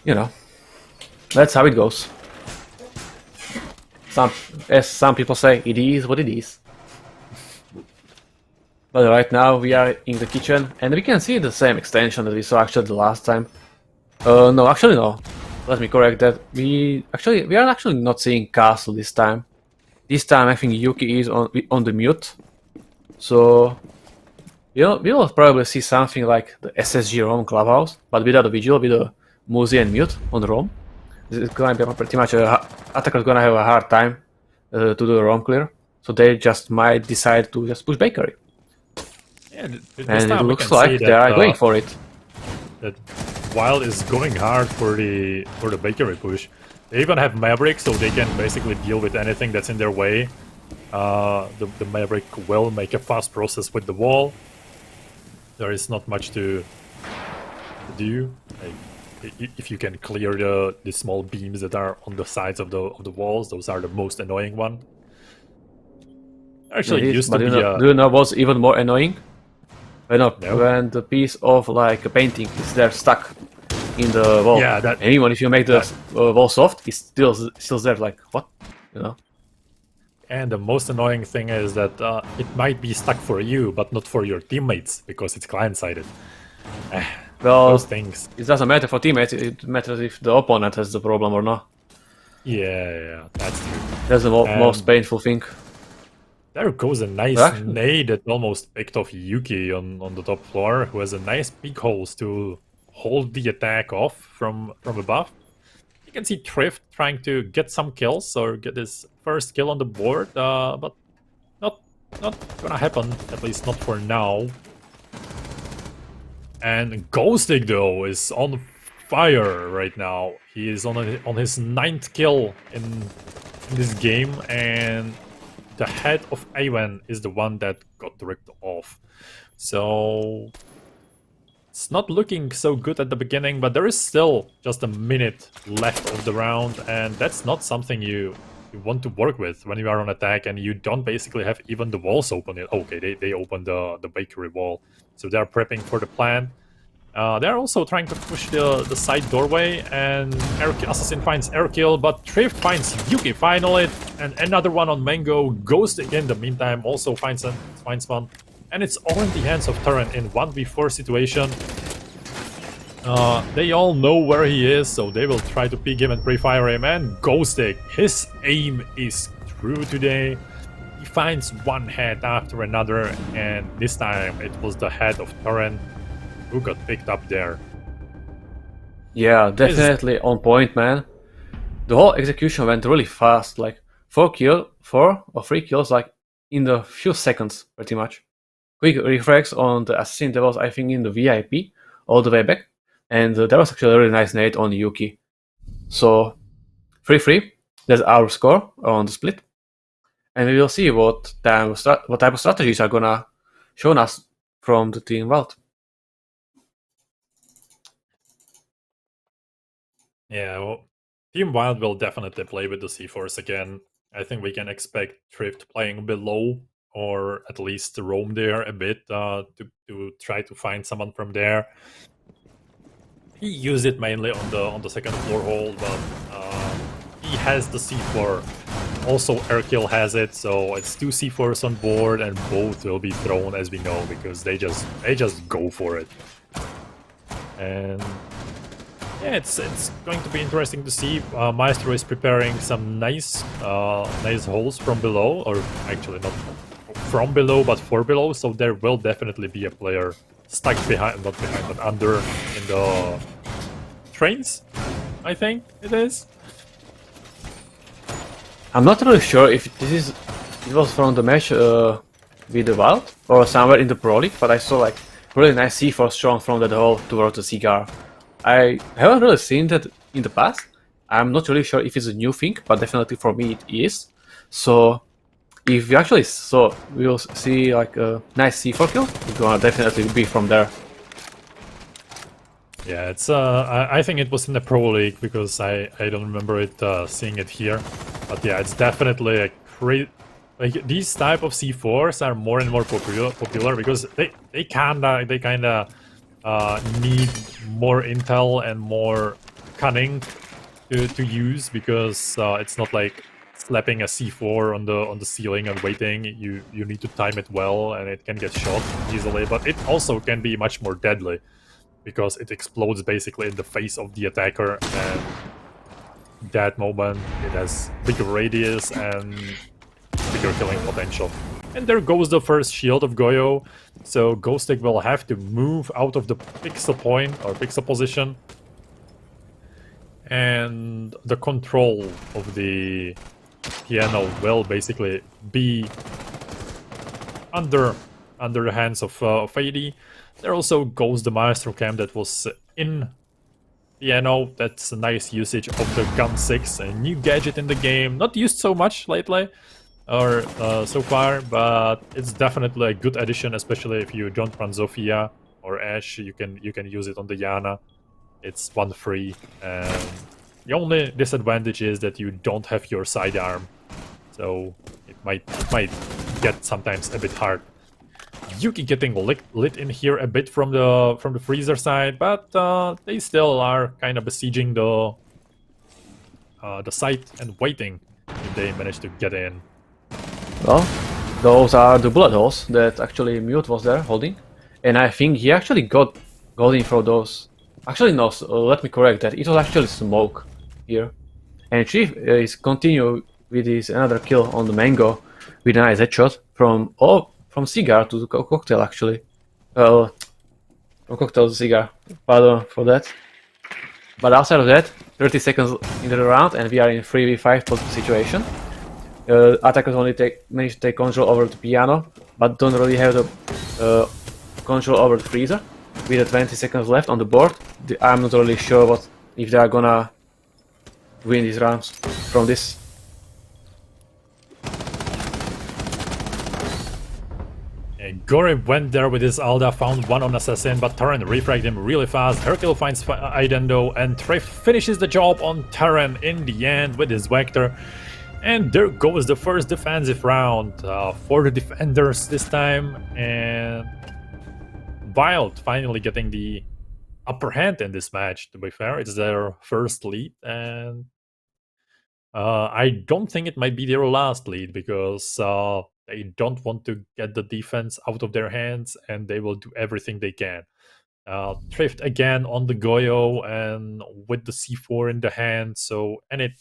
You know, that's how it goes. As some people say, it is what it is. But right now we are in the kitchen, and we can see the same extension that we saw actually the last time. No, actually no. Let me correct that. We are actually not seeing Castle this time. This time I think Yuki is on the mute. So we will probably see something like the SSG ROM clubhouse, but without a vigil, with a Muzi and mute on the ROM. This is gonna be pretty much attacker's gonna have a hard time to do the ROM clear. So they just might decide to just push Bakery. Yeah, and it looks like they are going for it. That WiLD is going hard for the Bakery push. They even have Maverick, so they can basically deal with anything that's in their way. The Maverick will make a fast process with the wall. There is not much to do. If you can clear the small beams that are on the sides of the walls, those are the most annoying one. Actually, it used to be. Do you know what's even more annoying? when the piece of like a painting is there stuck in the wall. Yeah, that. And even if you make the wall soft, it's still there. Like what, you know? And the most annoying thing is that it might be stuck for you, but not for your teammates because it's client-sided. Well, Those things. it doesn't matter for teammates. It matters if the opponent has the problem or not. Yeah, that's true. That's the most painful thing. There goes a nice nade that almost picked off Yuki on the top floor, who has a nice big holes to hold the attack off from above. You can see Thrift trying to get some kills or get his first kill on the board, but not gonna happen, at least not for now. And Ghostic though is on fire right now. He is on his 9th kill in this game, and the head of Awen is the one that got ripped off. So it's not looking so good at the beginning, but there is still just a minute left of the round, and that's not something you want to work with when you are on attack and you don't basically have even the walls open. Okay, they opened the bakery wall, so they're prepping for the plan. They're also trying to push the side doorway, and Assassin finds air kill, but Thrift finds Yuki finally, and another one on Mango. Ghostic in the meantime also finds one, and it's all in the hands of Turin in 1v4 situation. They all know where he is, so they will try to peek him and pre-fire him, and Ghostic, his aim is true today. He finds one head after another, and this time it was the head of Turin who got picked up there. Yeah, definitely on point, man. The whole execution went really fast, like 4 or 3 kills, like in the few seconds, pretty much. Quick reflex on the assassin that was, I think, in the VIP all the way back, and that was actually a really nice nade on Yuki. So 3-3, that's our score on the split, and we will see what type of strategies are gonna show us from the team WiLD. Yeah, well, Team WiLD will definitely play with the C4s again. I think we can expect Thrift playing below, or at least roam there a bit to try to find someone from there. He used it mainly on the second floor hold, but he has the C4. Also, Airkill has it, so it's 2 C4s on board, and both will be thrown, as we know, because they just go for it. And yeah, it's going to be interesting to see. Maestro is preparing some nice holes from below, or actually not from below, but for below. So there will definitely be a player stuck behind, not behind, but under in the trains. I think it is. I'm not really sure if it was from the match with the WiLD or somewhere in the Pro League, but I saw like really nice C4 strong from that hole towards the cigar. I haven't really seen that in the past. I'm not really sure if it's a new thing, but definitely for me it is. So if we actually we'll see like a nice C4 kill, it's gonna definitely be from there. Yeah, it's I think it was in the Pro League, because I don't remember it seeing it here. But yeah, it's definitely a great. Like, these type of C4s are more and more popular because they kinda need more intel and more cunning to use, because it's not like slapping a C4 on the ceiling and waiting. You need to time it well, and it can get shot easily, but it also can be much more deadly because it explodes basically in the face of the attacker, and that moment it has bigger radius and bigger killing potential. And there goes the first shield of Goyo, so Ghostic will have to move out of the pixel point or pixel position, and the control of the piano will basically be under the hands of Fadee. There also goes the Maestro Cam that was in piano. That's a nice usage of the Gun 6, a new gadget in the game, not used so much lately or so far, but it's definitely a good addition, especially if you don't run Zofia or Ashe. You can use it on the Yana. It's 1 free, and the only disadvantage is that you don't have your sidearm, so it might get sometimes a bit hard. Yuki getting lit in here a bit from the freezer side, but they still are kind of besieging the site and waiting if they manage to get in. Well, those are the bullet holes that actually Mute was there holding, and I think he actually got in for those. Actually, no. Let me correct that. It was actually smoke here, and Chief is continue with his another kill on the Mango with a nice headshot from cigar to the cocktail actually. From cocktail to cigar. Pardon for that. But outside of that, 30 seconds into the round, and we are in 3v5 situation. Attackers only manage to take control over the piano, but don't really have the control over the freezer. With the 20 seconds left on the board, I'm not really sure if they are gonna win these rounds from this. Gore went there with his Alda, found one on Assassin, but Terran refragged him really fast. Hercule finds Idendo, and Treff finishes the job on Terran in the end with his Vector. And there goes the first defensive round for the defenders this time, and WiLD finally getting the upper hand in this match. To be fair, it's their first lead, and I don't think it might be their last lead, because they don't want to get the defense out of their hands, and they will do everything they can. Thrift again on the Goyo and with the C4 in the hand, so any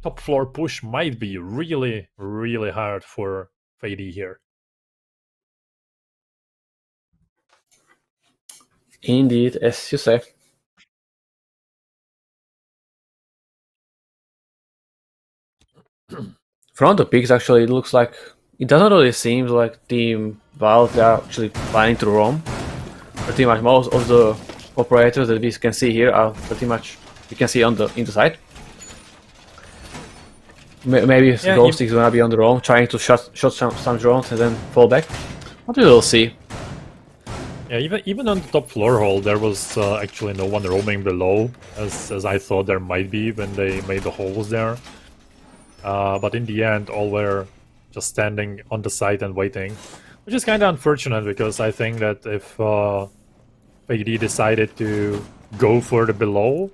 top floor push might be really, really hard for Fadee here. Indeed, as you say. From the pics, actually, it looks like it doesn't really seem like Team WiLD they are actually planning to roam. Pretty much most of the operators that we can see here are pretty much you can see on the side. Maybe Ghost is gonna be on the roam, trying to shot some drones and then fall back. But we will see. Yeah, even on the top floor hole, there was actually no one roaming below, as I thought there might be when they made the holes there. But in the end, all were just standing on the site and waiting, which is kind of unfortunate, because I think that if Fadee decided to go for the below,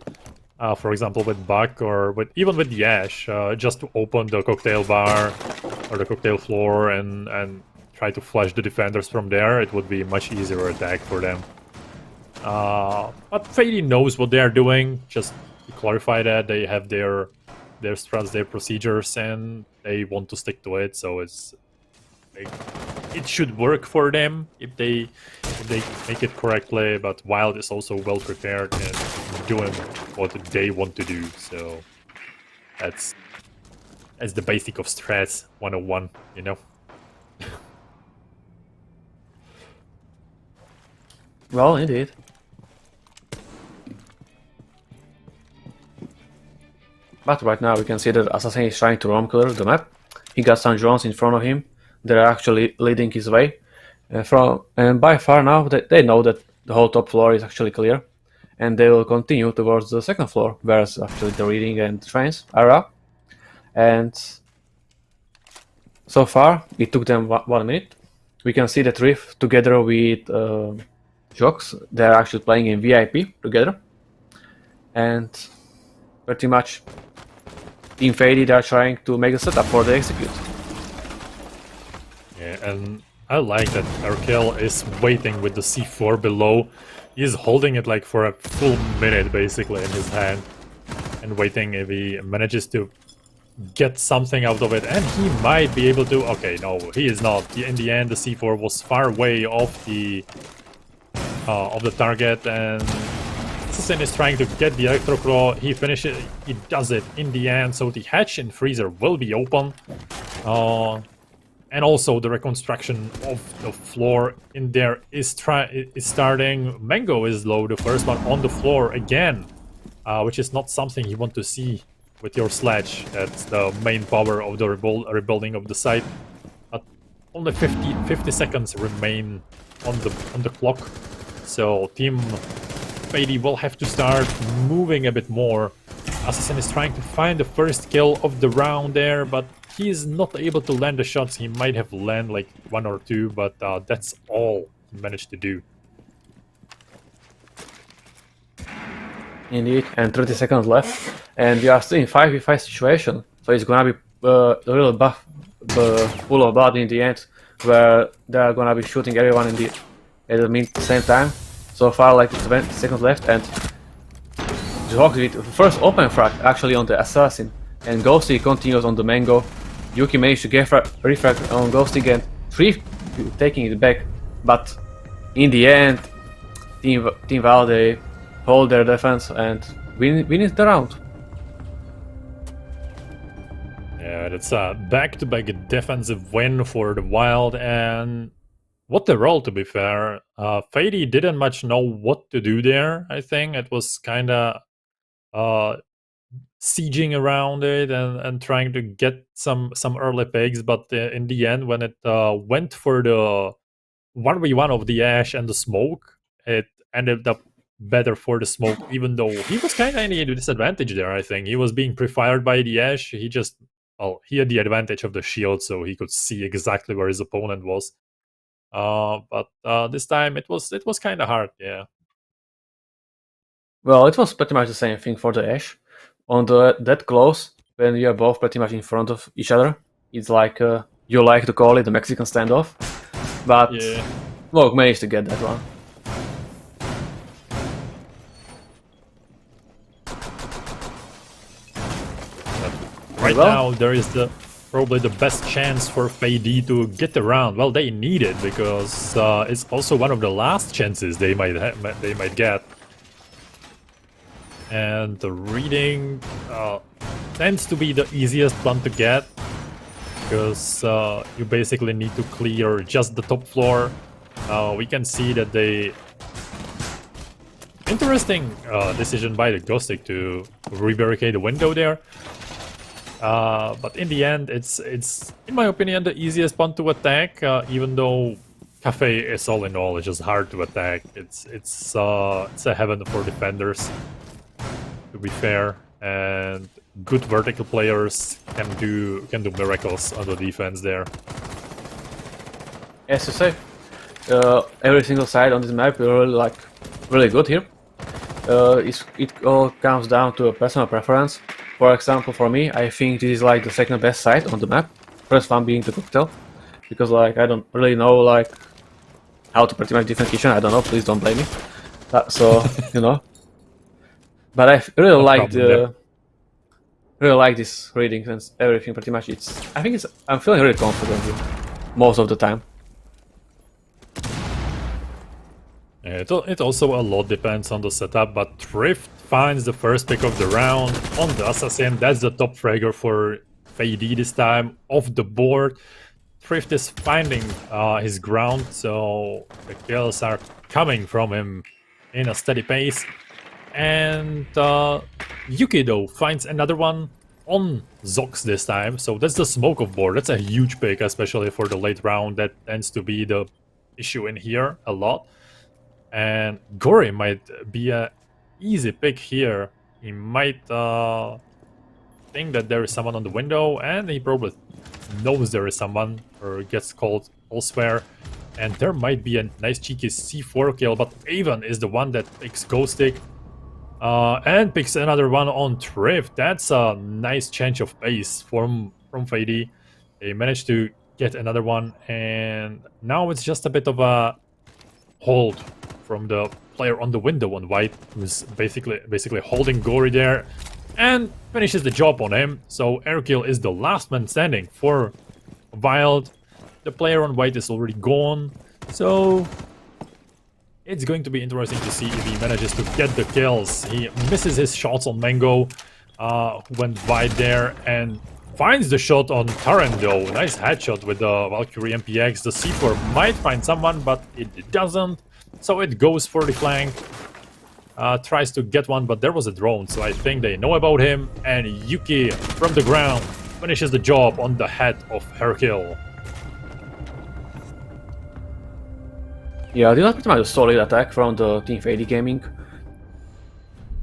for example with Buck or even with the Ash, just to open the cocktail bar or the cocktail floor and try to flush the defenders from there, it would be a much easier attack for them. But Fadee knows what they are doing. Just to clarify that, they have their strats, their procedures, and they want to stick to it. So it should work for them if they make it correctly. But WiLD is also well prepared and doing what they want to do. So that's the basic of strats 101, you know. Well, indeed. But right now we can see that Assassin is trying to roam clear the map. He got some drones in front of him. They're actually leading his way. And by far now they know that the whole top floor is actually clear. And they will continue towards the second floor, where actually the reading and trains are up. And so far it took them 1 minute. We can see that Riff together with Jocks, they're actually playing in VIP together. And pretty much Team Fadee, they're trying to make a setup for the execute. Yeah, and I like that Hercule is waiting with the C4 below. He's holding it like for a full minute basically in his hand and waiting if he manages to get something out of it, and he might be able to. Okay, no, he is not. In the end, the C4 was far away off the target, and Assassin is trying to get the Electroclaw. He finishes, he does it in the end, so the hatch and freezer will be open. And also the reconstruction of the floor in there is starting. Mango is low, the first one on the floor again, which is not something you want to see with your sledge. That's the main power of the rebuilding of the site. But only 50 seconds remain on the clock. So Team Fadee will have to start moving a bit more. Assassin is trying to find the first kill of the round there, but he is not able to land the shots. He might have landed like 1 or 2, but that's all he managed to do. Indeed, and 30 seconds left, and we are still in 5v5 situation, so it's gonna be a little full of blood in the end, where they are gonna be shooting everyone at the same time. So far, like 20 seconds left, and Hawks with first open frag actually on the assassin, and Ghosty continues on the mango. Yuki managed to get refrag on Ghosty again, 3 taking it back, but in the end, Team WiLD hold their defense and win the round. Yeah, that's a back-to-back defensive win for the WiLD, and what the role, to be fair. Fadee didn't much know what to do there, I think. It was kind of sieging around it and trying to get some early picks, but in the end, when it went for the 1v1 of the Ash and the smoke, it ended up better for the smoke, even though he was kind of in a disadvantage there. I think he was being pre-fired by the Ash. He just, well, he had the advantage of the shield, so he could see exactly where his opponent was. But this time it was kind of hard, yeah. Well, it was pretty much the same thing for the Ash. On that close, when you are both pretty much in front of each other, it's like you like to call it the Mexican standoff, but Yeah. Log managed to get that one. Right now, there is probably the best chance for Fadee to get around. Well, they need it because it's also one of the last chances they might get. And the reading tends to be the easiest one to get because you basically need to clear just the top floor. We can see that they... Interesting decision by the Ghostic to re-barricade the window there. But in the end, it's in my opinion the easiest one to attack. Even though Cafe is all in all, it's just hard to attack. It's a heaven for defenders, to be fair, and good vertical players can do miracles on the defense there. As you say, every single side on this map is really good here. It all comes down to a personal preference. For example, for me, I think this is like the second best side on the map. First one being the cocktail, because like I don't really know like how to pretty much defend kitchen. I don't know. Please don't blame me. So you know. But I really like this reading and everything. Pretty much, I'm feeling really confident here most of the time. It also a lot depends on the setup, but Thrift finds the first pick of the round on the Assassin. That's the top fragger for Fadee this time, off the board. Thrift is finding his ground, so the kills are coming from him in a steady pace. And Yuki, though, finds another one on Zox this time, so that's the smoke of board. That's a huge pick, especially for the late round. That tends to be the issue in here a lot. And Gory might be an easy pick here. He might think that there is someone on the window, and he probably knows there is someone, or gets called elsewhere. And there might be a nice cheeky C4 kill, but Avon is the one that picks Ghostic. And picks another one on Thrift. That's a nice change of pace from Fadee. They managed to get another one, and now it's just a bit of a hold from the player on the window on white, who's basically holding Gory there, and finishes the job on him. So Airkill is the last man standing for WiLD. The player on white is already gone, so it's going to be interesting to see if he manages to get the kills. He misses his shots on Mango, went wide there, and finds the shot on Taren though. Nice headshot with the Valkyrie MPX. The C4 might find someone, but it doesn't. So it goes for the flank. Tries to get one, but there was a drone, so I think they know about him. And Yuki, from the ground, finishes the job on the head of Herkill. Yeah, this was pretty much a solid attack from the Team Fadee Gaming.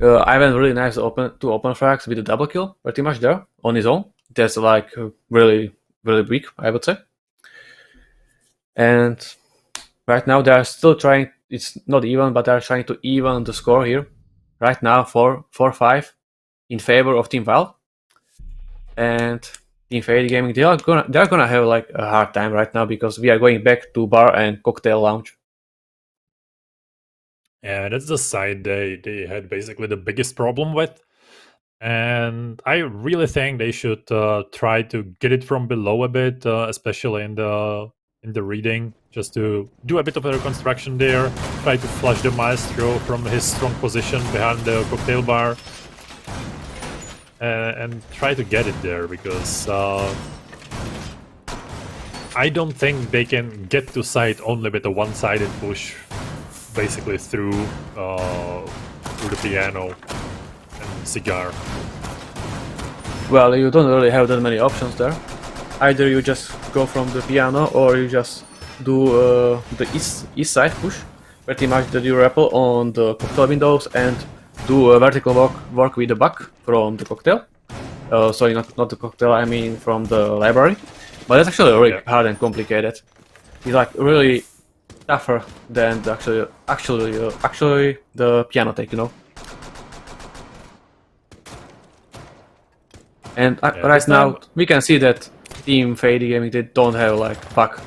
Ivan really nice two open frags with a double kill, pretty much there, on his own. that's like really weak, I would say. And right now they are still trying. It's not even, but they are trying to even the score here. Right now, 4-5 in favor of Team WiLD. And Team Fadee Gaming, they're gonna have like a hard time right now because we are going back to bar and cocktail lounge. Yeah, that's the side they had basically the biggest problem with. And I really think they should try to get it from below a bit, especially in the reading, just to do a bit of a reconstruction there, try to flush the Maestro from his strong position behind the cocktail bar, and try to get it there, because I don't think they can get to site only with a one-sided push, basically through the piano and cigar. Well, you don't really have that many options there. Either you just go from the piano, or you just do the east side push, pretty much that you rappel on the cocktail windows and do a vertical work with the buck from the cocktail. Sorry, not the cocktail, I mean from the library. But that's actually really hard and complicated. It's like really tougher than the actually the piano take, you know. And right now we can see that Team Fadee Gaming, they don't have like buck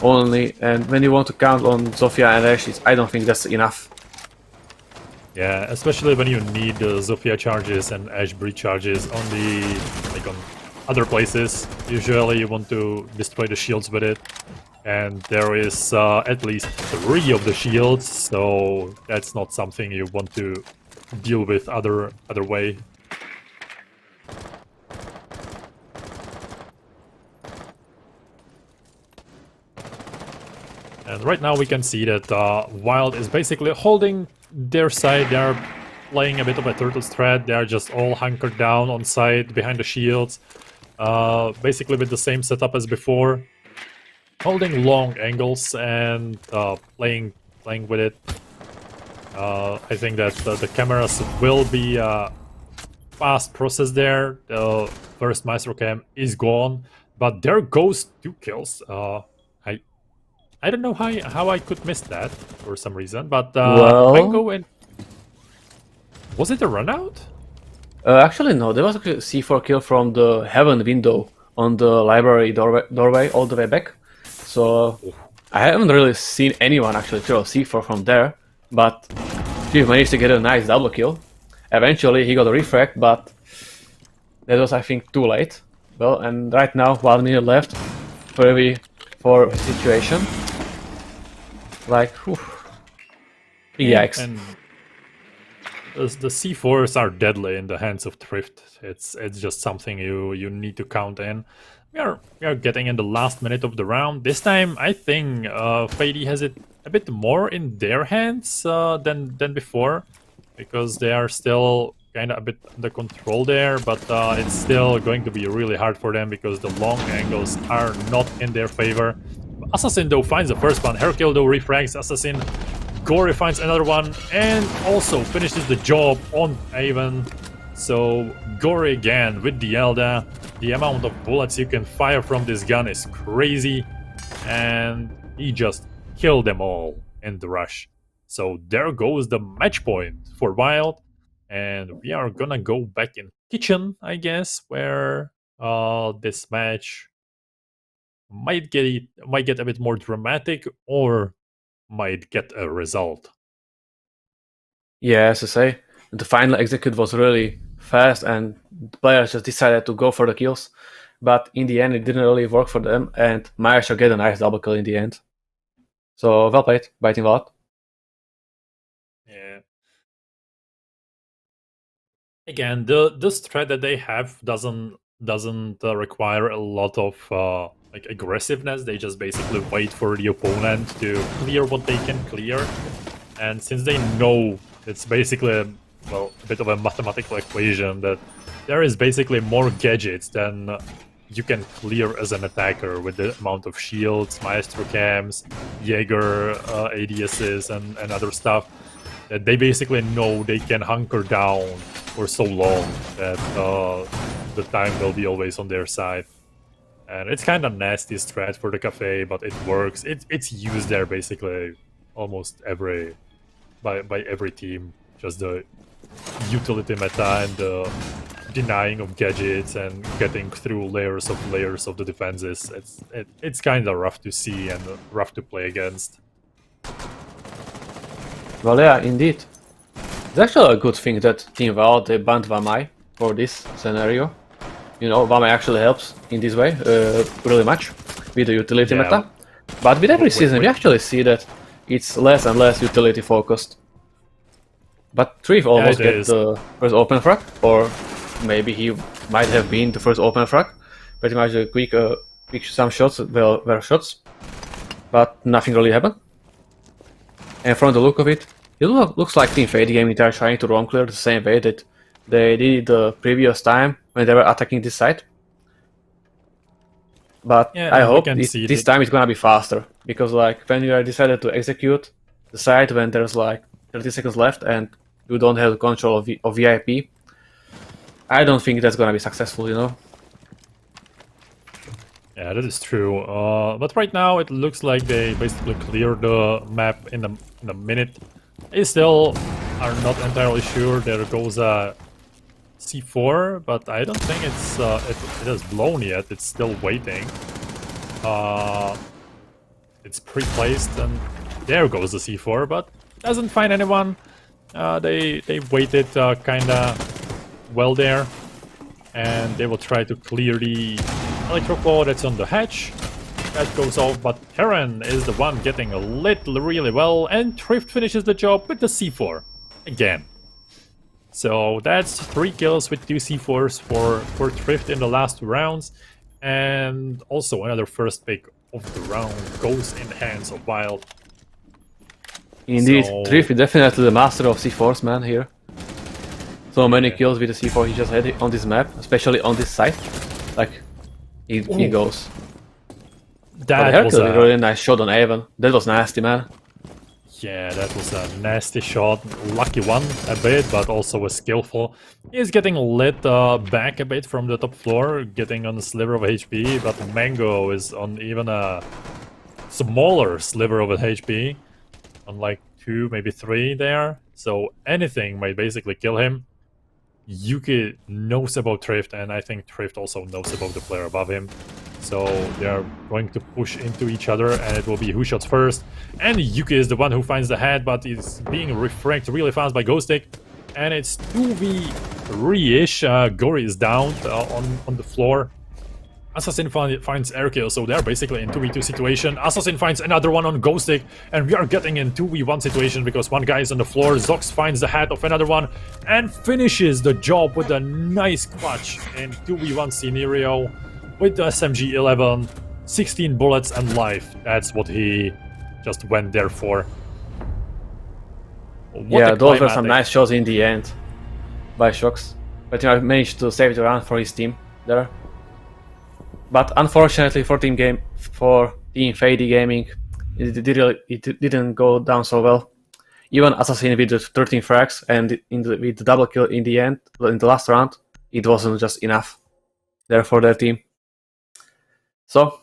only, and when you want to count on Zofia and Ash, I don't think that's enough. Yeah, especially when you need the Zofia charges and Ash breach charges on on other places. Usually you want to destroy the shields with it, and there is at least 3 of the shields, so that's not something you want to deal with other way. And right now we can see that WiLD is basically holding their side. They are playing a bit of a turtle strat. They are just all hunkered down on side behind the shields, basically with the same setup as before, holding long angles and playing with it. I think that the cameras will be a fast process there. The first Maestro Cam is gone, but there goes 2 kills. I don't know how I could miss that for some reason, but Mango and... Was it a run out? Actually no, there was a C4 kill from the heaven window on the library doorway all the way back. So I haven't really seen anyone actually throw C4 from there, but he managed to get a nice double kill. Eventually he got a refract, but that was I think too late. Well, and right now 1 minute left for situation. Like, whew. Yikes. And the C4s are deadly in the hands of Thrift. It's just something you need to count in. We are getting in the last minute of the round. This time I think Fadee has it a bit more in their hands than before, because they are still kind of a bit under control there, but it's still going to be really hard for them because the long angles are not in their favor. Assassin though finds the first one, Hercule though refrags Assassin, Gory finds another one, and also finishes the job on Avon. So Gory again with the Elda. The amount of bullets you can fire from this gun is crazy, and he just killed them all in the rush. So there goes the match point for WiLD, and we are gonna go back in kitchen, I guess, where this match might get a bit more dramatic, or might get a result. Yeah, as I say, the final execute was really fast and the players just decided to go for the kills, but in the end it didn't really work for them, and Maestro get a nice double kill in the end. So well played by Team WiLD. Yeah. Again, the strat that they have doesn't require a lot of like aggressiveness. They just basically wait for the opponent to clear what they can clear, and since they know it's basically a bit of a mathematical equation that there is basically more gadgets than you can clear as an attacker with the amount of shields, Maestro Cams, Jaeger ADSs, and other stuff, that they basically know they can hunker down for so long that the time will be always on their side. And it's kind of nasty strat for the cafe, but it works. It's used there basically almost by every team. Just the utility meta and the denying of gadgets and getting through layers of the defenses. It's kind of rough to see and rough to play against. Well, yeah, indeed. It's actually a good thing that Team WiLD they banned Vamai for this scenario. You know, Vamai actually helps in this way really much with the utility meta. But with every season, we actually see that it's less and less utility focused. But Thrift almost get the first open frag, or maybe he might have been the first open frag. Pretty much a quick some shots were shots, but nothing really happened. And from the look of it, it looks like Team Fadee Gaming are trying to roam clear the same way that they did the previous time when they were attacking this side. But yeah, I hope this time it's gonna be faster, because like when you are decided to execute the side when there's like 30 seconds left and you don't have control of VIP, I don't think that's gonna be successful, you know. Yeah, that is true. But right now it looks like they basically cleared the map in a minute. They still are not entirely sure. There goes a C4, but I don't think it has blown yet. It's still waiting. It's pre-placed, and there goes the C4, but doesn't find anyone. They waited kinda well there, and they will try to clear the electro that's on the hatch. That goes off, but Terran is the one getting lit really well, and Thrift finishes the job with the C4 again. So that's 3 kills with 2 C4s for Thrift in the last 2 rounds, and also another first pick of the round goes in the hands of WiLD. Indeed, So... Thrift is definitely the master of C4s, man, here. So many kills with the C4 he just had on this map, especially on this side. Like, he goes. That was a really nice shot on Avon. That was nasty, man. Yeah, that was a nasty shot. Lucky one a bit, but also a skillful. He's getting lit back a bit from the top floor, getting on a sliver of HP, but Mango is on even a smaller sliver of HP, on like 2, maybe 3 there. So anything might basically kill him. Yuki knows about Thrift, and I think Thrift also knows about the player above him. So they are going to push into each other, and it will be who shots first. And Yuki is the one who finds the head, but is being refragged really fast by Ghostic. And it's 2v3-ish. Gory is down on the floor. Assassin finds Airkill, so they're basically in 2v2 situation. Assassin finds another one on Ghostic, and we are getting in 2v1 situation because one guy is on the floor. Zox finds the head of another one and finishes the job with a nice clutch in 2v1 scenario with the SMG-11, 16 bullets and life. That's what he just went there for. Yeah, those were some nice shots in the end by Shox, but he managed to save the round for his team there. But unfortunately for Team Fadee Gaming, it didn't go down so well. Even Assassin with the 13 frags and with the double kill in the end, in the last round, it wasn't just enough there for their team. So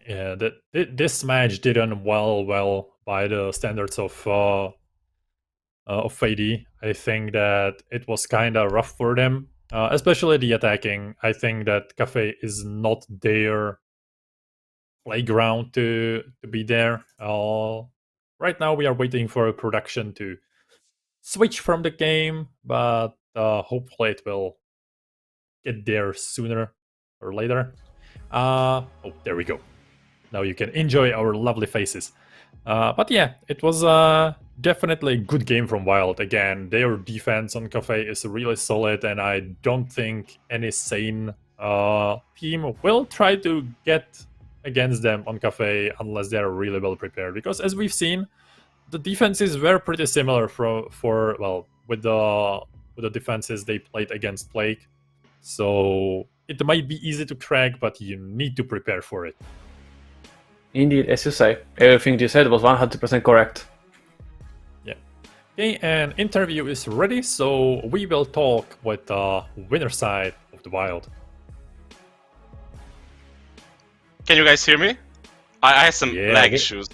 yeah, this match didn't well by the standards of Fadee. I think that it was kind of rough for them. Especially the attacking. I think that Cafe is not their playground to be there. Right now we are waiting for a production to switch from the game, but hopefully it will get there sooner or later. Oh, there we go. Now you can enjoy our lovely faces. But yeah, it was definitely a good game from WiLD. Again, their defense on Cafe is really solid, and I don't think any sane team will try to get against them on Cafe unless they're really well prepared. Because as we've seen, the defenses were pretty similar with the defenses they played against Plague. So it might be easy to crack, but you need to prepare for it. Indeed, as you say, everything you said was 100% correct. Yeah. Okay, and interview is ready, so we will talk with the winner side of the WiLD. Can you guys hear me? I had some lag issues.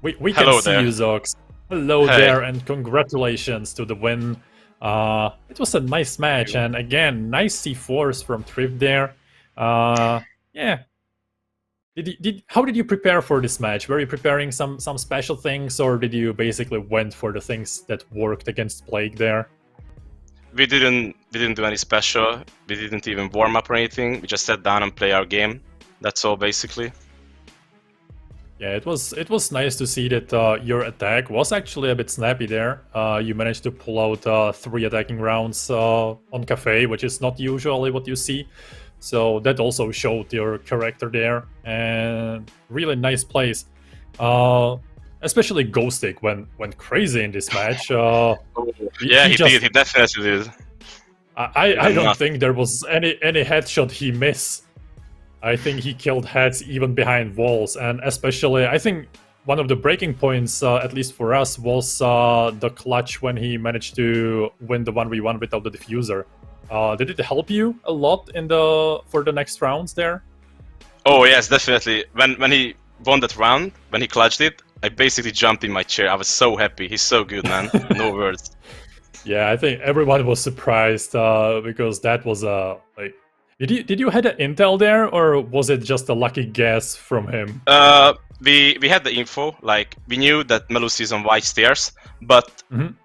We Hello can see there. you, Zox. Hello Hey. there, and congratulations to the win. It was a nice match, and again, nice C4s from Thrift there. Yeah. How did you prepare for this match? Were you preparing some special things, or did you basically went for the things that worked against Plague there? We didn't do any special. We didn't even warm up or anything. We just sat down and play our game. That's all basically. Yeah, it was nice to see that your attack was actually a bit snappy there. You managed to pull out 3 attacking rounds on Cafe, which is not usually what you see. So that also showed your character there, and really nice plays. Especially Ghostic went crazy in this match. Yeah, he did. He definitely did. I don't think there was any headshot he missed. I think he killed heads even behind walls, and especially I think one of the breaking points, at least for us, was the clutch when he managed to win the 1v1 without the diffuser. Did it help you a lot for the next rounds there? Oh yes, definitely. When he won that round, when he clutched it, I basically jumped in my chair. I was so happy. He's so good, man. No words. Yeah, I think everyone was surprised because that was like. Did you had an intel there, or was it just a lucky guess from him? We had the info. Like we knew that Melus is on white stairs, but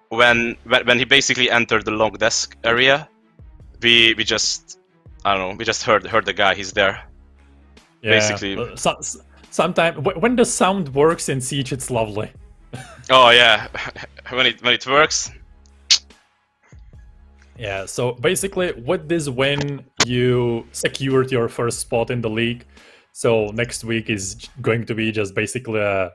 when he basically entered the long desk area, we just I don't know. We just heard the guy. He's there. Yeah. Basically. Sometimes when the sound works in Siege, it's lovely. Oh yeah, when it works. Yeah, so basically with this win, you secured your first spot in the league. So next week is going to be just basically a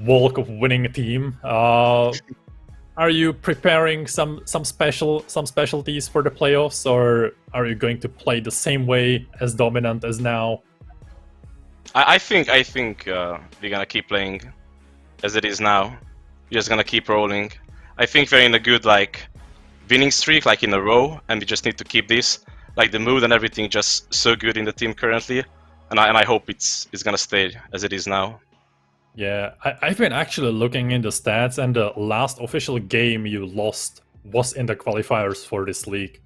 walk of winning a team. Are you preparing some specialties for the playoffs, or are you going to play the same way as dominant as now? I think we're gonna keep playing as it is now. We're just gonna keep rolling. I think we're in a good winning streak, in a row, and we just need to keep this. The mood and everything just so good in the team currently, and I hope it's gonna stay as it is now. Yeah, I've been actually looking in the stats, and the last official game you lost was in the qualifiers for this league.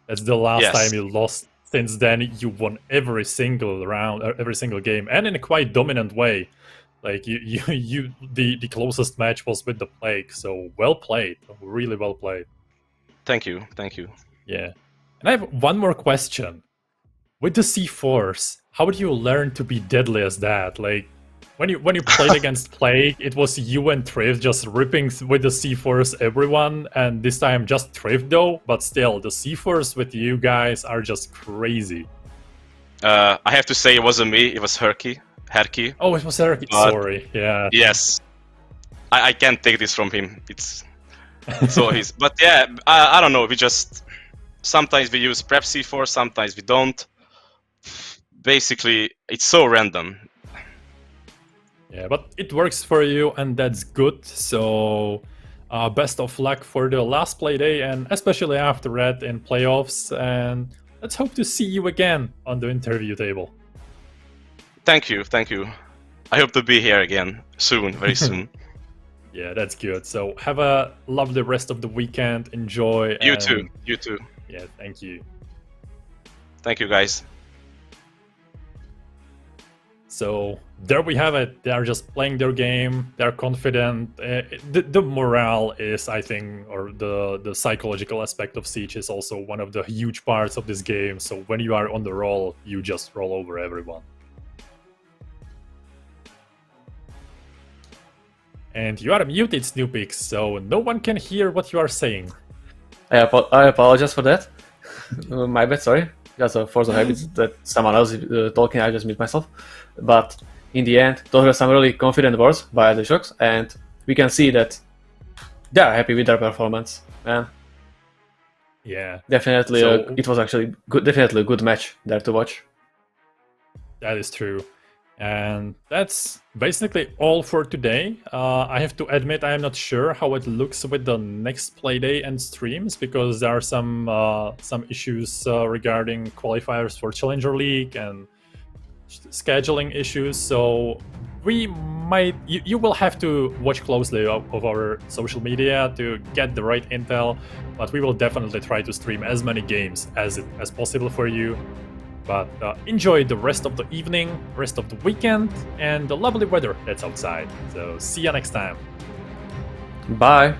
That's the last time you lost. Since then, you won every single round, every single game, and in a quite dominant way. The closest match was with the Plague, so well played, really well played. Thank you. Yeah, and I have one more question. With the C4s, how did you learn to be deadly as that? When you played against Plague, it was you and Thrift just ripping with the C4s everyone, and this time just Thrift though, but still, the C4s with you guys are just crazy. I have to say it wasn't me, it was Herky. Oh, it was Herky, sorry, yeah. Yes. I can't take this from him, it's so his. But yeah, I don't know, sometimes we use prep C4, sometimes we don't. Basically, it's so random. Yeah, but it works for you, and that's good. So, best of luck for the last play day, and especially after that in playoffs. And let's hope to see you again on the interview table. Thank you. I hope to be here again soon, very soon. Yeah, that's good. So have a lovely rest of the weekend. Enjoy. You too. Yeah, thank you. Thank you, guys. So there we have it. They are just playing their game. They're confident. The morale is, I think, or the psychological aspect of Siege is also one of the huge parts of this game. So when you are on the roll, you just roll over everyone. And you are muted, Snoopix, so no one can hear what you are saying. I apologize for that. My bad, sorry. Just a force of habit that someone else is talking, I just mute myself. But in the end, those were some really confident words by the Shocks, and we can see that they are happy with their performance. And yeah, definitely, so, it was actually good, definitely a good match there to watch. That is true. And that's basically all for today. I have to admit I am not sure how it looks with the next playday and streams, because there are some issues regarding qualifiers for Challenger League and scheduling issues. So we might you will have to watch closely of our social media to get the right intel, but we will definitely try to stream as many games as possible for you. But enjoy the rest of the evening, rest of the weekend, and the lovely weather that's outside. So see you next time. Bye.